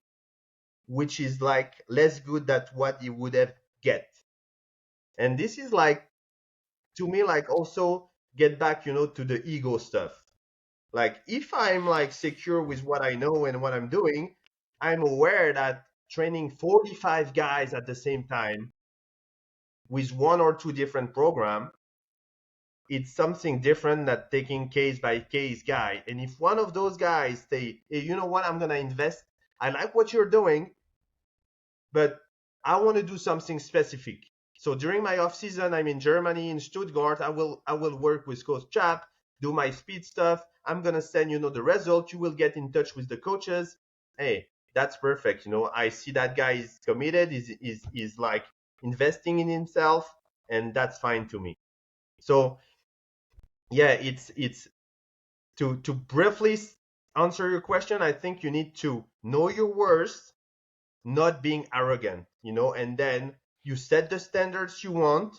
which is like less good than what he would have get. And this is like, to me, like also get back, to the ego stuff. Like if I'm like secure with what I know and what I'm doing, I'm aware that training 45 guys at the same time with one or two different program, it's something different than taking case by case guy. And if one of those guys say, hey, you know what, I'm gonna invest, I like what you're doing, but I want to do something specific. So during my off season, I'm in Germany, in Stuttgart. I will work with Coach Chap, do my speed stuff. I'm gonna send the result. You will get in touch with the coaches. Hey, that's perfect. I see that guy is committed. Is like investing in himself, and that's fine to me. So yeah, it's to briefly answer your question. I think you need to know your worth, not being arrogant, and then you set the standards you want,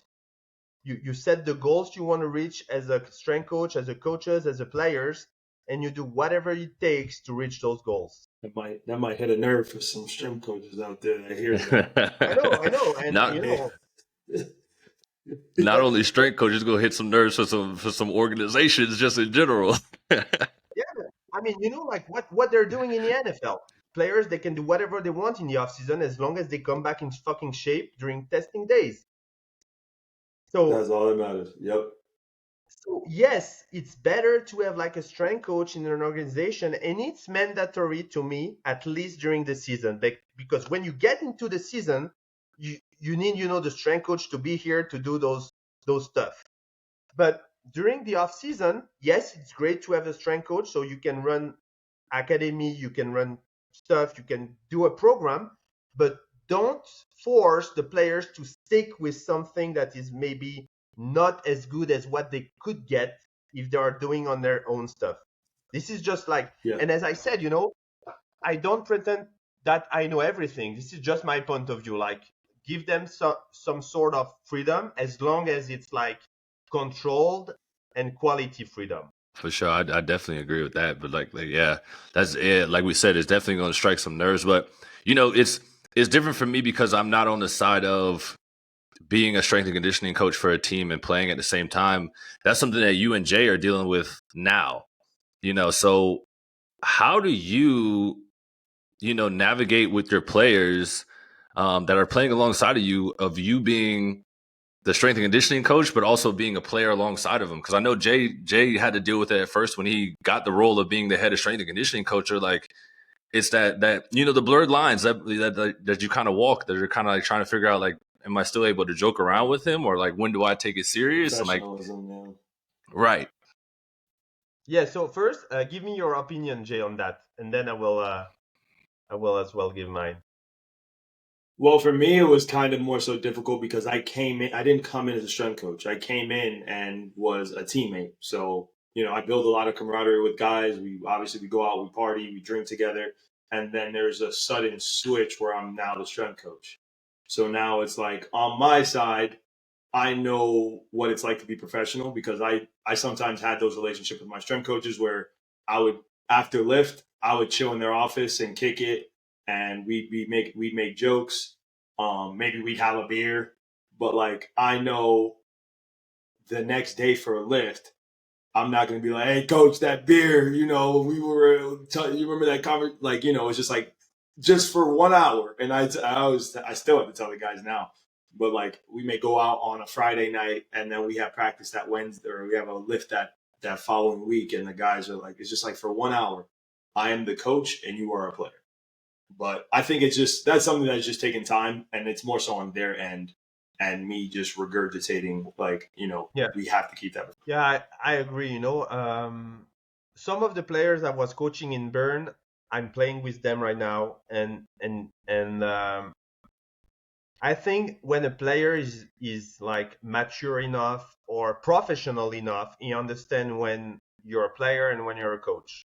you set the goals you want to reach as a strength coach, as a coaches, as a players, and you do whatever it takes to reach those goals. That might hit a nerve for some strength coaches out there that hears that. I know, and not not only strength coaches gonna hit some nerves for some organizations just in general. yeah, I mean, like what they're doing in the NFL. Players, they can do whatever they want in the off season as long as they come back in fucking shape during testing days. So That's all that matters. Yep. So yes, it's better to have like a strength coach in an organization, and it's mandatory to me at least during the season, because when you get into the season, you need the strength coach to be here to do those stuff. But during the off season, yes, it's great to have a strength coach so you can run academy, you can run stuff, you can do a program, but don't force the players to stick with something that is maybe not as good as what they could get if they are doing on their own stuff. This is just like, Yeah. and as I said, I don't pretend that I know everything. This is just my point of view. Like, give them some sort of freedom as long as it's like controlled and quality freedom. For sure, I definitely agree with that. But like, yeah, that's it. Like we said, it's definitely going to strike some nerves. But it's different for me because I'm not on the side of being a strength and conditioning coach for a team and playing at the same time. That's something that you and Jay are dealing with now. So how do you navigate with your players that are playing alongside of you being the strength and conditioning coach, but also being a player alongside of him? Because I know Jay had to deal with it at first when he got the role of being the head of strength and conditioning coach. Or like it's that the blurred lines that you kind of walk, that you're kind of like trying to figure out, like, am I still able to joke around with him, or like when do I take it serious? And like, Professionalism, yeah. right. Yeah. So first, give me your opinion, Jay, on that, and then I will as well give mine. Well, for me, it was kind of more so difficult because I didn't come in as a strength coach. I came in and was a teammate. So, I build a lot of camaraderie with guys. We go out, we party, we drink together. And then there's a sudden switch where I'm now the strength coach. So now it's like on my side, I know what it's like to be professional because I sometimes had those relationships with my strength coaches where I would, after lift, I would chill in their office and kick it, and we'd make jokes. Maybe we'd have a beer, but like I know the next day for a lift, I'm not going to be like, hey, coach, that beer, you remember that comment? Like, it's just like, just for 1 hour. And I still have to tell the guys now, but like, we may go out on a Friday night and then we have practice that Wednesday, or we have a lift that following week. And the guys are like, it's just like for 1 hour, I am the coach and you are a player. But I think that's something that's just taking time, and it's more so on their end and me just regurgitating like, Yeah, we have to keep that. yeah, I agree. Some of the players I was coaching in Bern, I'm playing with them right now, and I think when a player is like mature enough or professional enough, he understands when you're a player and when you're a coach.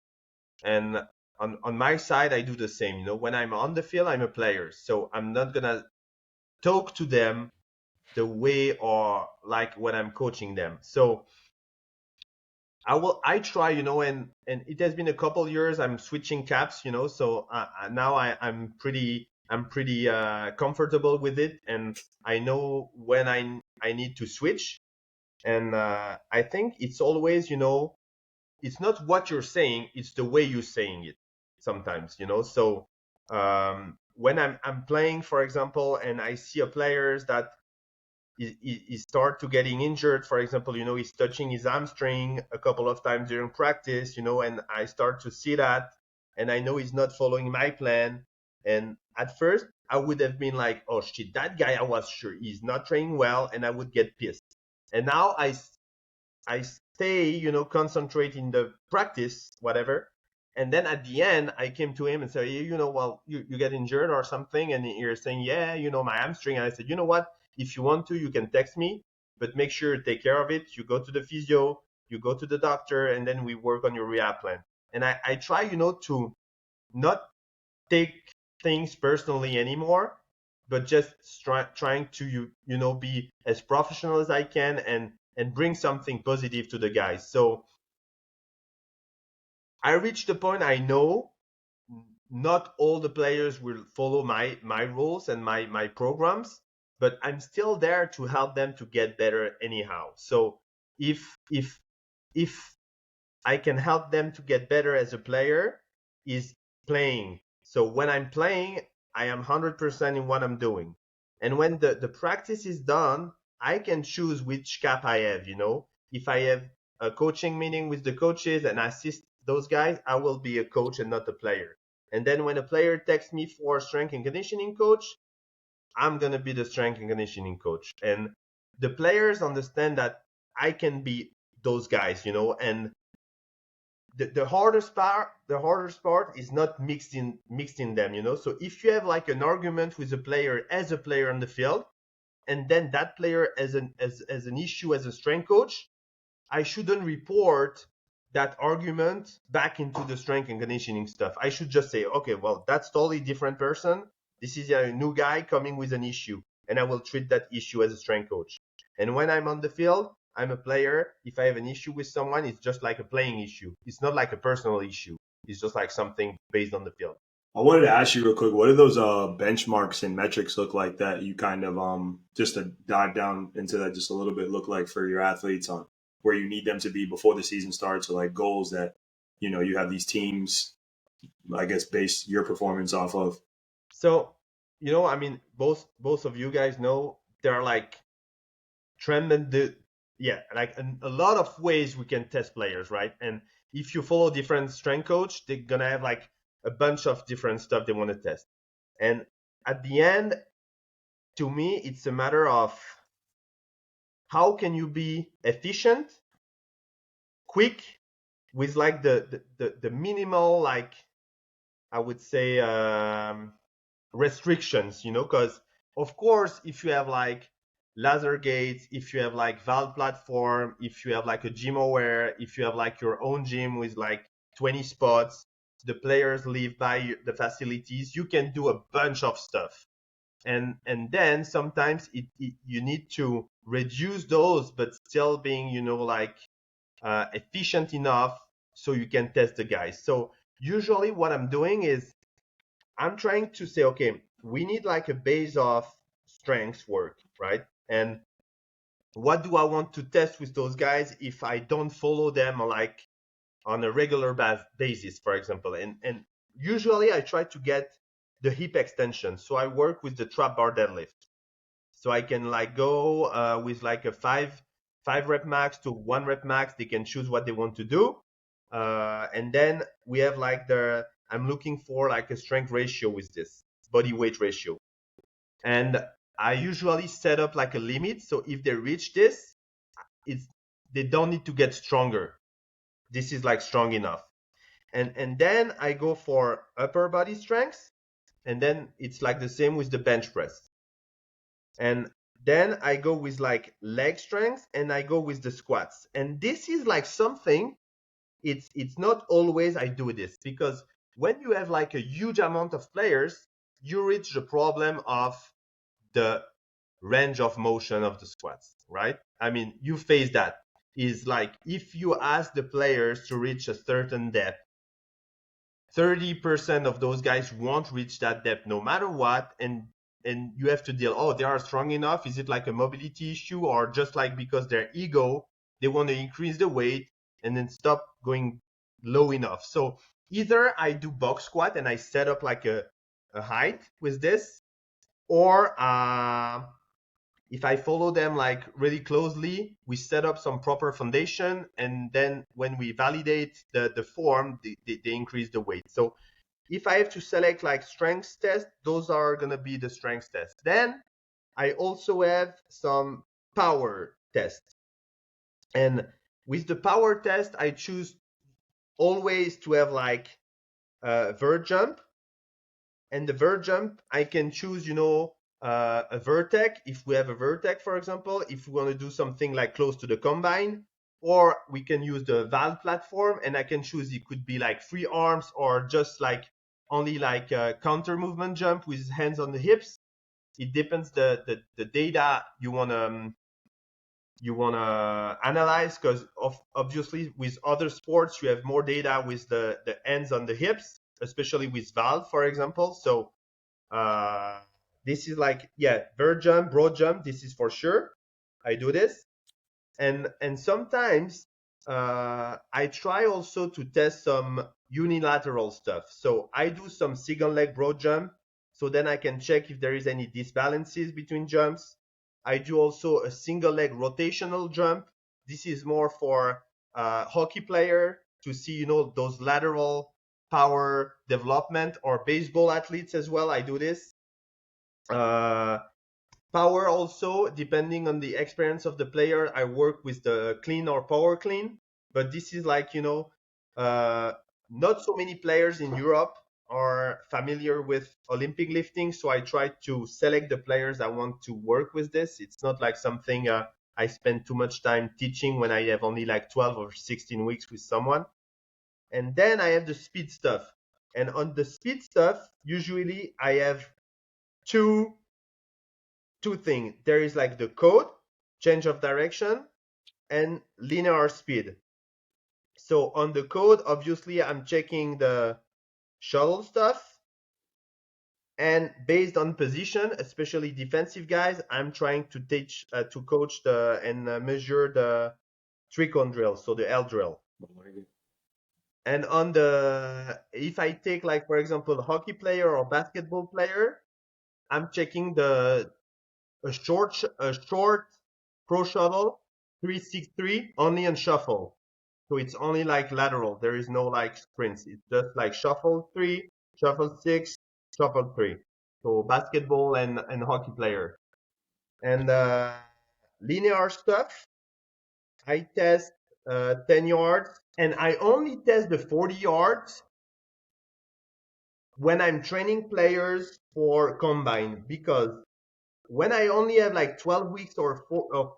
And on my side, I do the same. When I'm on the field, I'm a player, so I'm not gonna talk to them the way or like when I'm coaching them. So I try, and it has been a couple years. I'm switching caps, so now I'm pretty comfortable with it, and I know when I need to switch. And I think it's always, it's not what you're saying, it's the way you're saying it sometimes. So when I'm playing, for example, and I see a players that he start to getting injured. For example, he's touching his hamstring a couple of times during practice, and I start to see that, and I know he's not following my plan. And at first, I would have been like, oh shit, that guy, I was sure he's not training well, and I would get pissed. And now I stay, concentrate in the practice, whatever. And then at the end, I came to him and said, well, you get injured or something. And you're saying, yeah, my hamstring. And I said, you know what? If you want to, you can text me, but make sure you take care of it. You go to the physio, you go to the doctor, and then we work on your rehab plan. And I try, to not take things personally anymore, but just trying to be as professional as I can and bring something positive to the guys. So I reached the point I know not all the players will follow my rules and my programs, but I'm still there to help them to get better anyhow. So if I can help them to get better as a player is playing. So when I'm playing, I am 100% in what I'm doing. And when the practice is done, I can choose which cap I have, If I have a coaching meeting with the coaches and assist those guys, I will be a coach and not a player. And then when a player texts me for strength and conditioning coach, I'm going to be the strength and conditioning coach. And the players understand that I can be those guys, and the hardest part is not mixed in them, so if you have like an argument with a player as a player on the field, and then that player as an issue as a strength coach, I shouldn't report that argument back into the strength and conditioning stuff. I should just say, okay, well, that's totally different person. This is a new guy coming with an issue, and I will treat that issue as a strength coach. And when I'm on the field, I'm a player. If I have an issue with someone, it's just like a playing issue. It's not like a personal issue. It's just like something based on the field. I wanted to ask you real quick, what do those benchmarks and metrics look like that you kind of just to dive down into that just a little bit look like for your athletes on where you need them to be before the season starts, or like goals that you have these teams, I guess, base your performance off of? So, I mean, both of you guys know there are like tremendous, yeah, like a lot of ways we can test players, right? And if you follow different strength coach, they're gonna have like a bunch of different stuff they want to test. And at the end, to me, it's a matter of how can you be efficient, quick, with like the minimal, like I would say, restrictions, because of course, if you have like laser gates, if you have like valve platform, if you have like a gym aware, if you have like your own gym with like 20 spots, the players live by the facilities, you can do a bunch of stuff. And then sometimes you need to reduce those, but still being, like efficient enough so you can test the guys. So usually what I'm doing is I'm trying to say, okay, we need like a base of strengths work, right? And what do I want to test with those guys if I don't follow them like on a regular basis, for example? And usually I try to get the hip extension. So I work with the trap bar deadlift. So I can like go with like a five rep max to 1 rep max. They can choose what they want to do. And then we have like I'm looking for like a strength ratio with this body weight ratio. And I usually set up like a limit. So if they reach this, they don't need to get stronger. This is like strong enough. And then I go for upper body strength, and then it's like the same with the bench press. And then I go with like leg strength, and I go with the squats. And this is like something, it's not always I do this, because when you have like a huge amount of players, you reach the problem of the range of motion of the squats, right? I mean, you face that. Is like if you ask the players to reach a certain depth, 30% of those guys won't reach that depth no matter what. And you have to deal, oh, they are strong enough. Is it like a mobility issue, or just like because their ego, they want to increase the weight and then stop going low enough? So either I do box squat and I set up like a height with this, or if I follow them like really closely, we set up some proper foundation, and then when we validate the form, they increase the weight. So if I have to select like strength tests, those are gonna be the strength tests. Then I also have some power tests. And with the power test, I choose always to have like a vert jump. And the vert jump, I can choose, a vertec, if we have a vertec, for example, if we want to do something like close to the combine, or we can use the valve platform, and I can choose, it could be like free arms or just like only like a counter movement jump with hands on the hips. It depends the data you want to analyze, because obviously with other sports you have more data with the hands on the hips, especially with valve, for example. So this is like, yeah, vert jump, broad jump, this is for sure. I do this. And sometimes I try also to test some unilateral stuff. So I do some single leg broad jump, so then I can check if there is any disbalances between jumps. I do also a single leg rotational jump. This is more for hockey player to see, those lateral power development, or baseball athletes as well. I do this. Power also, depending on the experience of the player, I work with the clean or power clean. But this is like, not so many players in Europe are familiar with Olympic lifting. So I try to select the players I want to work with this. It's not like something I spend too much time teaching when I have only like 12 or 16 weeks with someone. And then I have the speed stuff. And on the speed stuff, usually I have two things. There is like the code, change of direction, and linear speed. So on the code, obviously I'm checking the shuttle stuff, and based on position, especially defensive guys, I'm trying to teach to coach and measure the trick-on drill, so the L drill. And on if I take like, for example, a hockey player or basketball player, I'm checking a short pro shuttle 363 only on shuffle. So it's only like lateral. There is no like sprints. It's just like shuffle 3, shuffle 6, shuffle 3. So basketball and hockey player. And linear stuff, I test 10 yards, and I only test the 40 yards when I'm training players for combine, because when I only have like 12 weeks or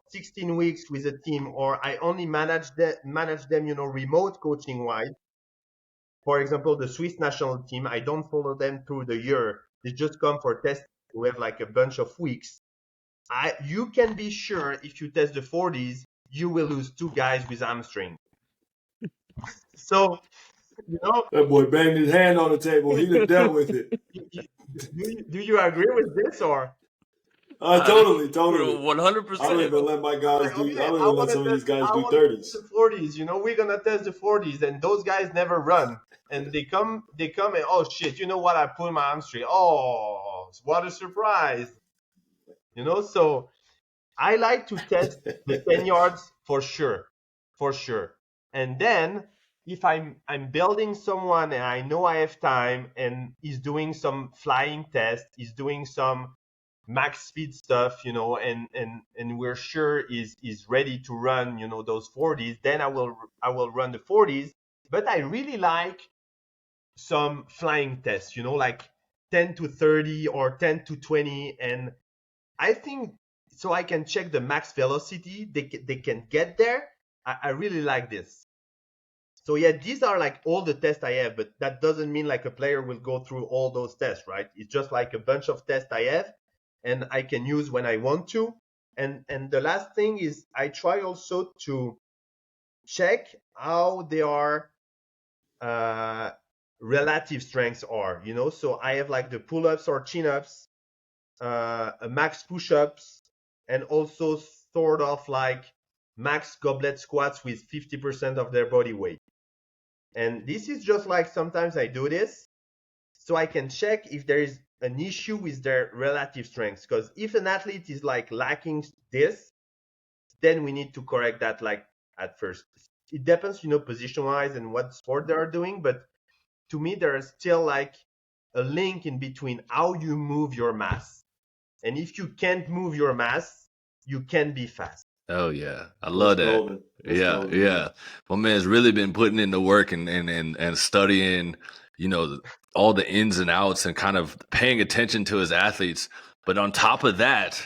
16 weeks with a team, or I only manage them, remote coaching wise. For example, the Swiss national team, I don't follow them through the year. They just come for testing. We have like a bunch of weeks. You can be sure if you test the 40s, you will lose 2 guys with hamstring. So, that boy banged his hand on the table. He done dealt with it. Do you agree with this, or? Totally. 100%. I don't even let my guys do. I don't even let some of these guys do 30s. The 40s, we're gonna test the 40s, and those guys never run, and they come, and oh shit, you know what? I pulled my hamstring. Oh, what a surprise! So I like to test the 10 yards for sure, and then if I'm building someone and I know I have time, and he's doing some flying test, he's doing some max speed stuff, and we're sure is ready to run, those 40s, then I will run the 40s. But I really like some flying tests, like 10 to 30 or 10 to 20, and I think so I can check the max velocity they can get there. I really like this. So yeah, these are like all the tests I have, but that doesn't mean like a player will go through all those tests, right? It's just like a bunch of tests I have and I can use when I want to. And the last thing is I try also to check how their uh, relative strengths are, So I have like the pull-ups or chin-ups, a max push-ups, and also sort of like max goblet squats with 50% of their body weight. And this is just like sometimes I do this so I can check if there is an issue with their relative strengths. Because if an athlete is like lacking this, then we need to correct that like at first. It depends, position wise and what sport they are doing. But to me, there is still like a link in between how you move your mass. And if you can't move your mass, you can be fast. Oh yeah, I That's love that. golden. That's Yeah, golden. yeah. My man's really been putting in the work and studying, all the ins and outs and kind of paying attention to his athletes. But on top of that,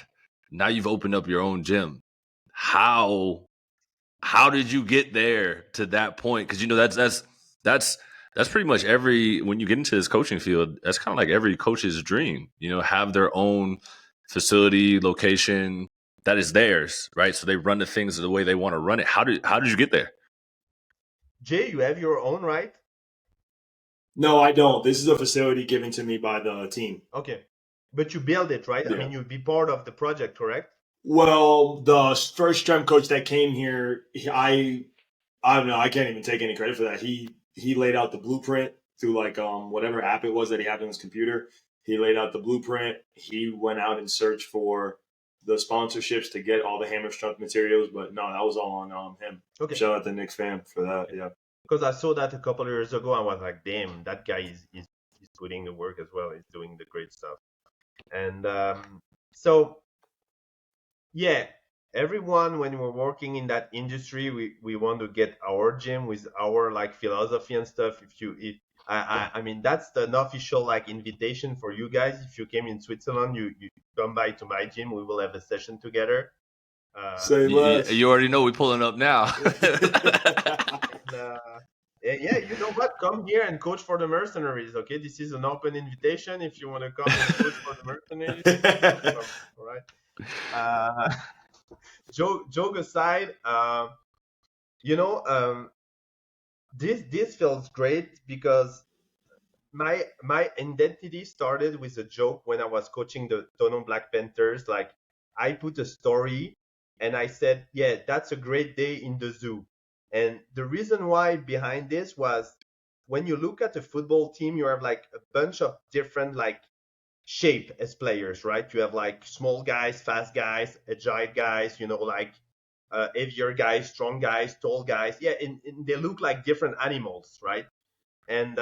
now you've opened up your own gym. How how did you get there to that point? Because that's pretty much every when you get into this coaching field, that's kind of like every coach's dream. Have their own facility, location that is theirs, right? So they run the things the way they want to run it. How did you get there? Jay, you have your own, right? No, I don't. This is a facility given to me by the team. Okay. But you build it, right? I Yeah. mean, you'd be part of the project, correct? Well, the first strength coach that came here, I don't know. I can't even take any credit for that. He laid out the blueprint through like whatever app it was that he had on his computer. He laid out the blueprint. He went out and searched for the sponsorships to get all the hammer strength materials. But no, that was all on him. Okay. Shout out to Nick fam for that. Yeah. Because I saw that a couple of years ago. I was like, damn, that guy is putting the work as well. He's doing the great stuff. And so, yeah, everyone, when we're working in that industry, we want to get our gym with our like philosophy and stuff. I mean, that's the unofficial like invitation for you guys. If you came in Switzerland, you come by to my gym. We will have a session together. Say less. You already know we're pulling up now. Yeah, you know what? Come here and coach for the mercenaries. Okay, this is an open invitation. If you want to come and coach for the mercenaries, all right. Joke aside, this feels great because my identity started with a joke when I was coaching the Tonon Black Panthers. Like I put a story and I said, yeah, that's a great day in the zoo. And the reason why behind this was when you look at a football team, you have like a bunch of different like shape as players, right? You have like small guys, fast guys, agile guys, like heavier guys, strong guys, tall guys. Yeah, and they look like different animals, right? And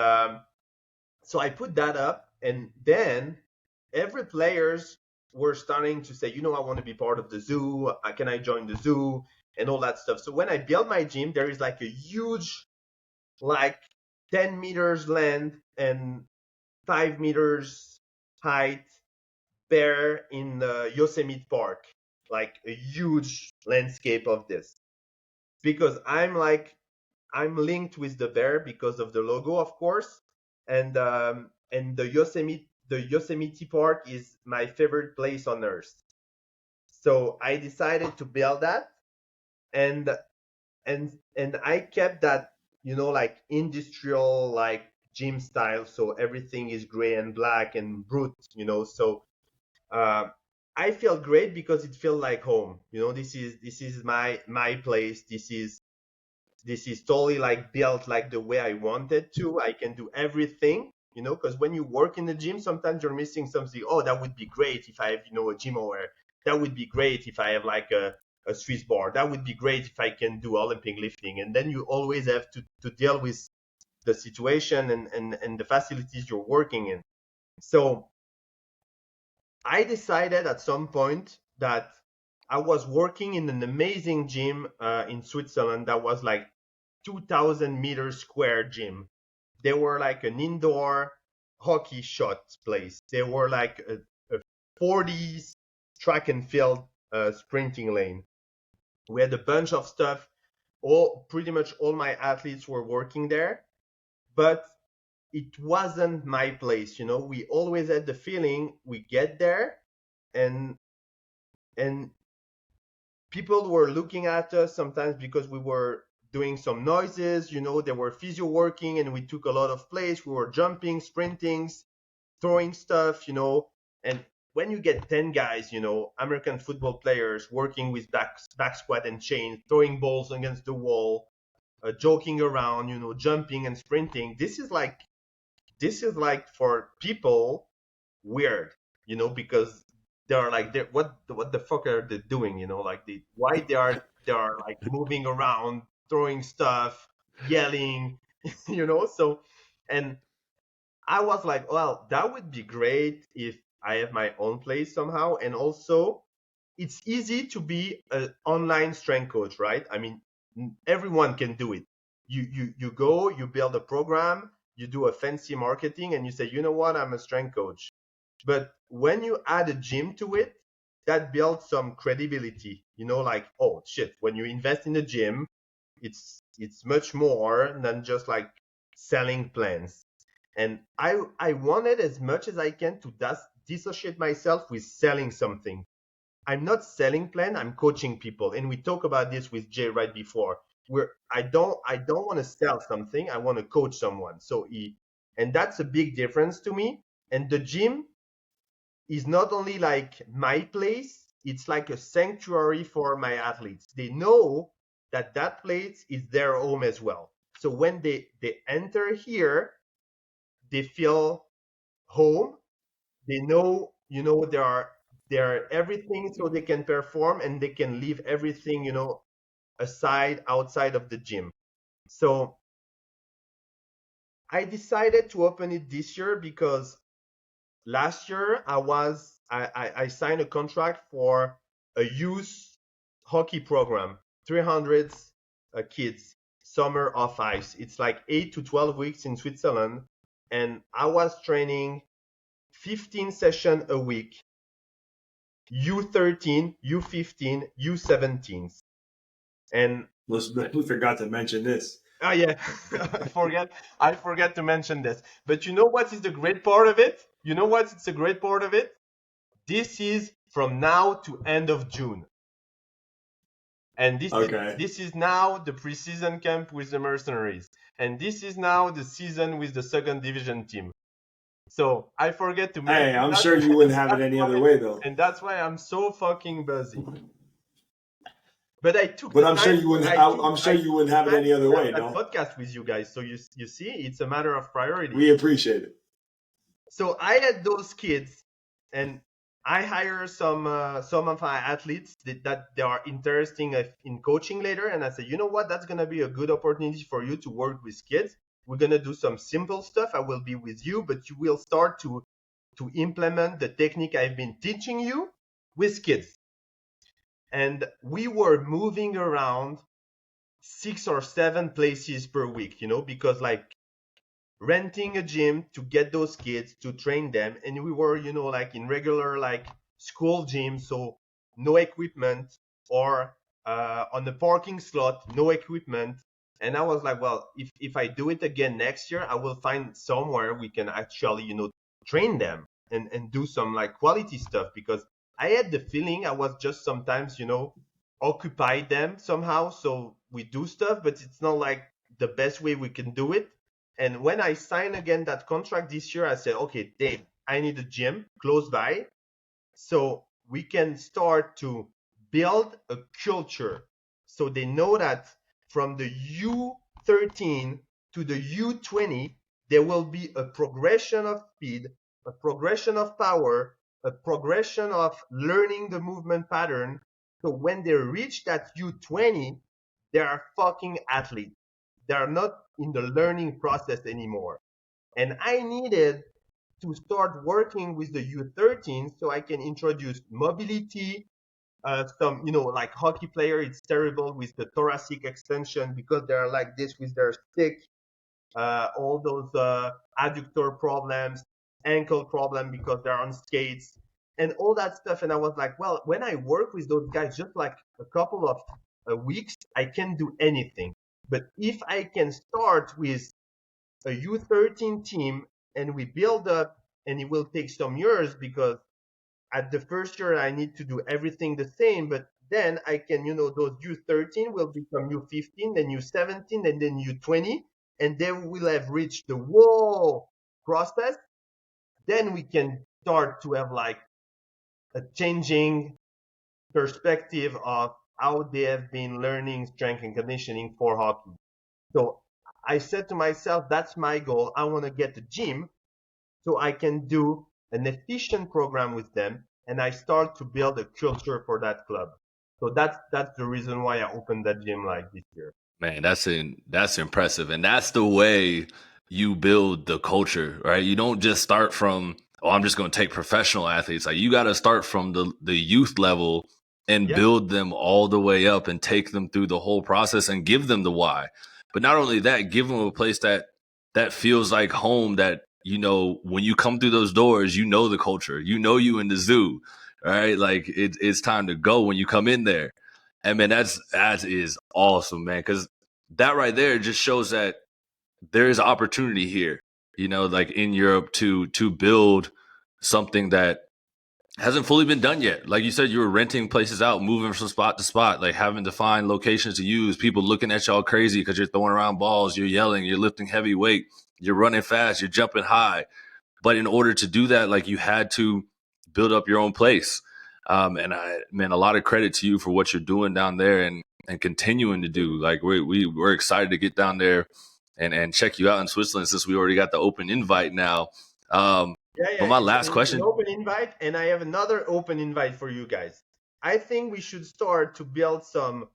so I put that up, and then every players were starting to say, I want to be part of the zoo. Can I join the zoo? And all that stuff. So when I built my gym, there is like a huge, like 10 meters length and 5 meters height bear in Yosemite Park, like a huge landscape of this. Because I'm linked with the bear because of the logo, of course, and the Yosemite Park is my favorite place on earth. So I decided to build that, and I kept that, like industrial like gym style. So everything is gray and black and brute, So uh, I feel great because it feels like home. This is my place. This is totally like built like the way I wanted to. I can do everything, because when you work in the gym, sometimes you're missing something. Oh, that would be great if I have, a gym aware. That would be great if I have like a Swiss bar. That would be great if I can do Olympic lifting. And then you always have to deal with the situation and the facilities you're working in. So I decided at some point that I was working in an amazing gym in Switzerland that was like 2,000 meters square gym. They were like an indoor hockey shot place. They were like a 40s track and field sprinting lane. We had a bunch of stuff. Pretty much all my athletes were working there, but it wasn't my place. We always had the feeling we get there and and people were looking at us sometimes because we were doing some noises. There were physio working and we took a lot of place. We were jumping, sprinting, throwing stuff. And when you get 10 guys, American football players working with back squat and chain, throwing balls against the wall, joking around, jumping and sprinting, this is like for people weird, because they're like, what the fuck are they doing? Like why they are like moving around, throwing stuff, yelling, So, and I was like, well, that would be great if I have my own place somehow. And also, it's easy to be an online strength coach, right? I mean, everyone can do it. You go, you build a program, you do a fancy marketing, and you say, you know what, I'm a strength coach. But when you add a gym to it, that builds some credibility. Like, oh shit, when you invest in the gym, it's much more than just like selling plans. And I wanted as much as I can to dissociate myself with selling something. I'm not selling plan, I'm coaching people. And we talked about this with Jay right before. Where I don't want to sell something, I want to coach someone. And that's a big difference to me. And the gym is not only like my place, it's like a sanctuary for my athletes. They know that place is their home as well. So when they enter here, they feel home. They know, they're everything, so they can perform and they can leave everything, aside outside of the gym. So I decided to open it this year because last year I signed a contract for a youth hockey program, 300 kids, summer off ice. It's like 8 to 12 weeks in Switzerland, and I was training 15 sessions a week, U13, U15, U17s. And We forgot to mention this. oh yeah, I forgot to mention this. But you know what is the great part of it? You know what is the great part of it? This is from now to end of June. And this is now the preseason camp with the mercenaries. And this is now the season with the second division team. So I forget to mention. Hey, I'm sure you wouldn't have it any other way though. And that's why I'm so fucking busy. But I took. But I'm sure you wouldn't. I'm sure you wouldn't have it any other way. No podcast with you guys. So you see, it's a matter of priority. We appreciate it. So I had those kids, and I hire some of my athletes that they are interesting in coaching later. And I say, you know what? That's gonna be a good opportunity for you to work with kids. We're gonna do some simple stuff. I will be with you, but you will start to implement the technique I've been teaching you with kids. And we were moving around 6 or 7 places per week, because like renting a gym to get those kids to train them. And we were, like in regular like school gym, so no equipment, or on the parking slot, no equipment. And I was like, well, if I do it again next year, I will find somewhere we can actually, train them and do some like quality stuff, because I had the feeling I was just sometimes, occupy them somehow. So we do stuff, but it's not like the best way we can do it. And when I signed again that contract this year, I said, okay, Dave, I need a gym close by so we can start to build a culture. So they know that from the U13 to the U20, there will be a progression of speed, a progression of power, a progression of learning the movement pattern. So when they reach that U20, they are fucking athletes. They are not in the learning process anymore. And I needed to start working with the U13 so I can introduce mobility. Some, like hockey player, it's terrible with the thoracic extension because they're like this with their stick. All those adductor problems, ankle problem because they're on skates, and all that stuff. And I was like, well, when I work with those guys, just like a couple of weeks, I can do anything. But if I can start with a U13 team and we build up, and it will take some years because at the first year I need to do everything the same, but then I can, those U13 will become U15, then U17, and then U20, and then we'll have reached the whole process. Then we can start to have like a changing perspective of how they have been learning strength and conditioning for hockey. So I said to myself, that's my goal. I want to get a gym so I can do an efficient program with them, and I start to build a culture for that club. So that's the reason why I opened that gym like this year. Man, that's impressive, and that's the way you build the culture, right? You don't just start from, oh, I'm just going to take professional athletes. Like you got to start from the youth level and Yeah, build them all the way up and take them through the whole process and give them the why. But not only that, give them a place that feels like home. That when you come through those doors, the culture. You in the zoo, right? Like it's time to go when you come in there. And man, that is awesome, man. Because that right there just shows that there is opportunity here. Like in Europe to build something that hasn't fully been done yet. Like you said, you were renting places out, moving from spot to spot, like having to find locations to use. People looking at y'all crazy because you're throwing around balls, you're yelling, you're lifting heavy weight, you're running fast, you're jumping high. But in order to do that, like you had to build up your own place. Man, a lot of credit to you for what you're doing down there and continuing to do. Like we're excited to get down there and check you out in Switzerland since we already got the open invite now. yeah. But my It's last an question, open invite, and I have another open invite for you guys. I think we should start to build some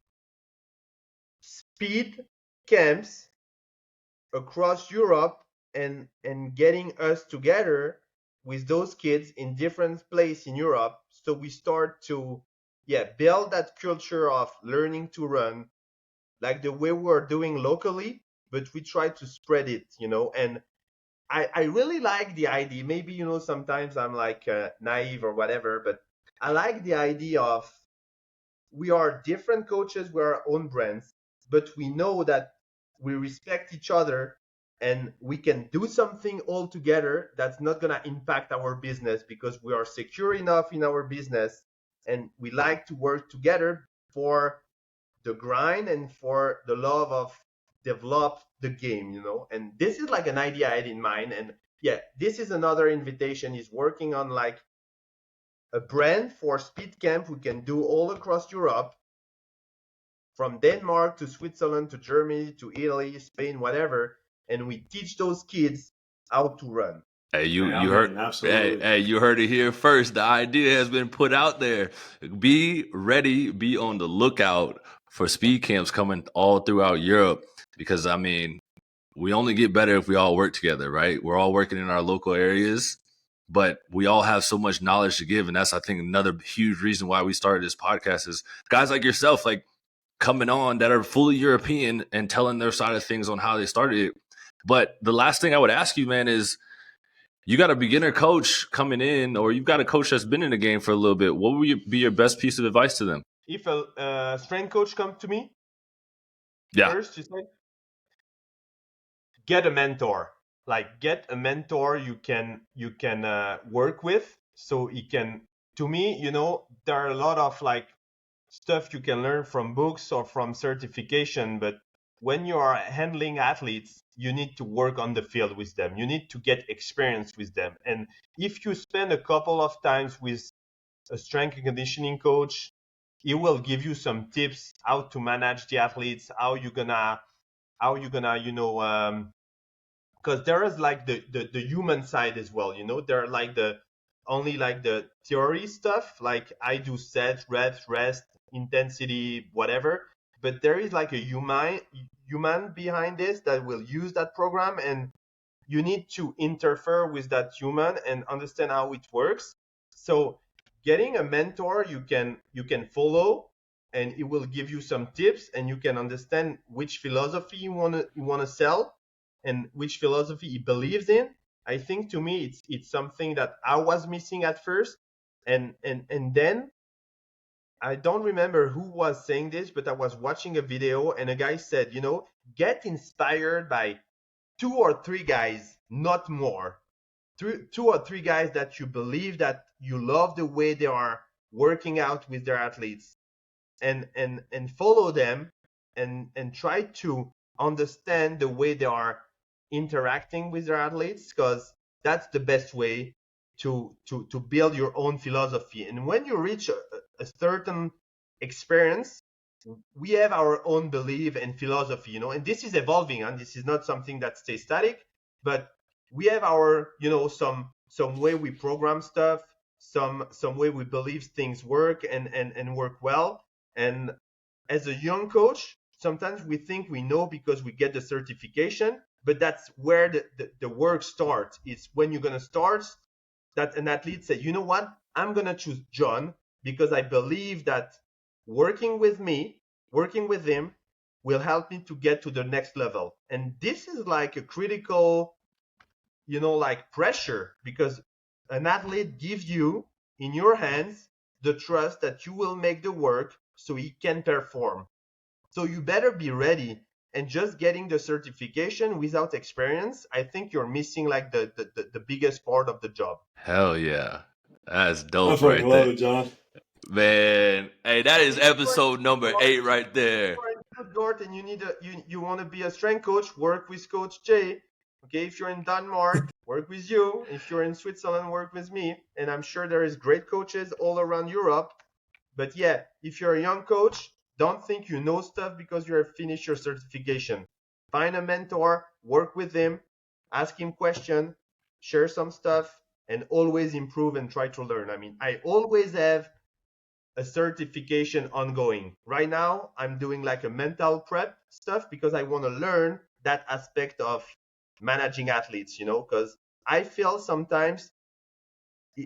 speed camps across Europe, and getting us together with those kids in different places in Europe, so we start to build that culture of learning to run like the way we're doing locally, but we try to spread it, and I really like the idea. Maybe, sometimes I'm like naive or whatever, but I like the idea of we are different coaches, we're our own brands, but we know that we respect each other and we can do something all together that's not going to impact our business because we are secure enough in our business, and we like to work together for the grind and for the love of develop the game, and this is like an idea I had in mind. And this is another invitation, is working on like a brand for speed camp we can do all across Europe, from Denmark to Switzerland to Germany to Italy, Spain, whatever, and we teach those kids how to run. hey, you Yeah, you heard, man, hey, absolutely. hey, you heard it here first. The idea has been put out there. Be ready, be on the lookout for speed camps coming all throughout Europe because I mean, we only get better if we all work together, right? We're all working in our local areas, but we all have so much knowledge to give. And that's, I think, another huge reason why we started this podcast is guys like yourself, like coming on that are fully European and telling their side of things on how they started it. But the last thing I would ask you, man, is you got a beginner coach coming in, or you've got a coach that's been in the game for a little bit. What would be your best piece of advice to them? If a strength coach comes to me Yeah. first, you say, get a mentor. Like, get a mentor you can work with, so he can. To me, there are a lot of like stuff you can learn from books or from certification, but when you are handling athletes, you need to work on the field with them. You need to get experience with them. And if you spend a couple of times with a strength and conditioning coach, he will give you some tips how to manage the athletes, how you gonna because there is like the human side as well. There are like the only like the theory stuff, like I do set, reps, rest, intensity, whatever, but there is like a human behind this that will use that program, and you need to interfere with that human and understand how it works. So getting a mentor you can follow, and it will give you some tips, and you can understand which philosophy you want to sell and which philosophy he believes in. I think to me it's something that I was missing at first, and then I don't remember who was saying this, but I was watching a video and a guy said, get inspired by two or three guys, not more. Two or three guys that you believe, that you love the way they are working out with their athletes, and follow them, and try to understand the way they are interacting with their athletes, because that's the best way to build your own philosophy. And when you reach a certain experience, we have our own belief and philosophy, and this is evolving, and this is not something that stays static, but we have our, some way we program stuff, some way we believe things work and work well. And as a young coach, sometimes we think we know because we get the certification, but that's where the work starts. It's when you're going to start that an athlete said, you know what, I'm going to choose John because I believe that working with him will help me to get to the next level. And this is like a critical, like pressure, because an athlete gives you in your hands the trust that you will make the work so he can perform. So you better be ready. And just getting the certification without experience, I think you're missing like the biggest part of the job. Hell yeah. That's I dope fucking right love there. it, John. Man, hey, that is If you're episode number 8 right there. in Stuttgart and you want to be a strength coach, work with Coach Jay. Okay, if you're in Denmark, work with you. If you're in Switzerland, work with me. And I'm sure there is great coaches all around Europe. But yeah, if you're a young coach, don't think you know stuff because you have finished your certification. Find a mentor, work with him, ask him questions, share some stuff, and always improve and try to learn. I mean, I always have a certification ongoing. Right now, I'm doing like a mental prep stuff because I want to learn that aspect of managing athletes, because I feel sometimes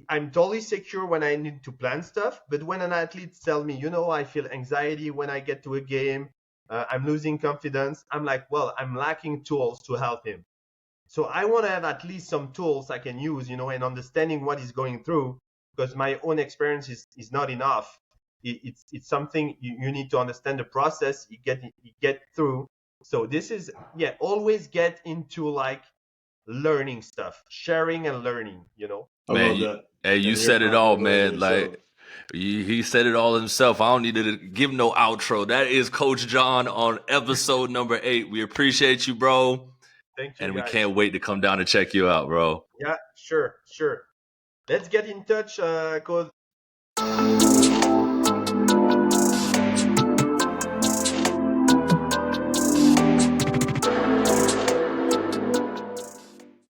I'm totally secure when I need to plan stuff, but when an athlete tells me, I feel anxiety when I get to a game, I'm losing confidence, I'm like, well, I'm lacking tools to help him. So I want to have at least some tools I can use, and understanding what he's going through, because my own experience is not enough. It's something you need to understand the process, you get through. So this is, always get into like learning stuff, sharing and learning, I Man, love that. hey, you And said it I all, fucking love man. it. So, Like, he said it all himself. I don't need to give no outro. That is Coach John on episode number 8. We appreciate you, bro. Thank you, And we guys. can't wait to come down and check you out, bro. Yeah, sure. Let's get in touch, Code.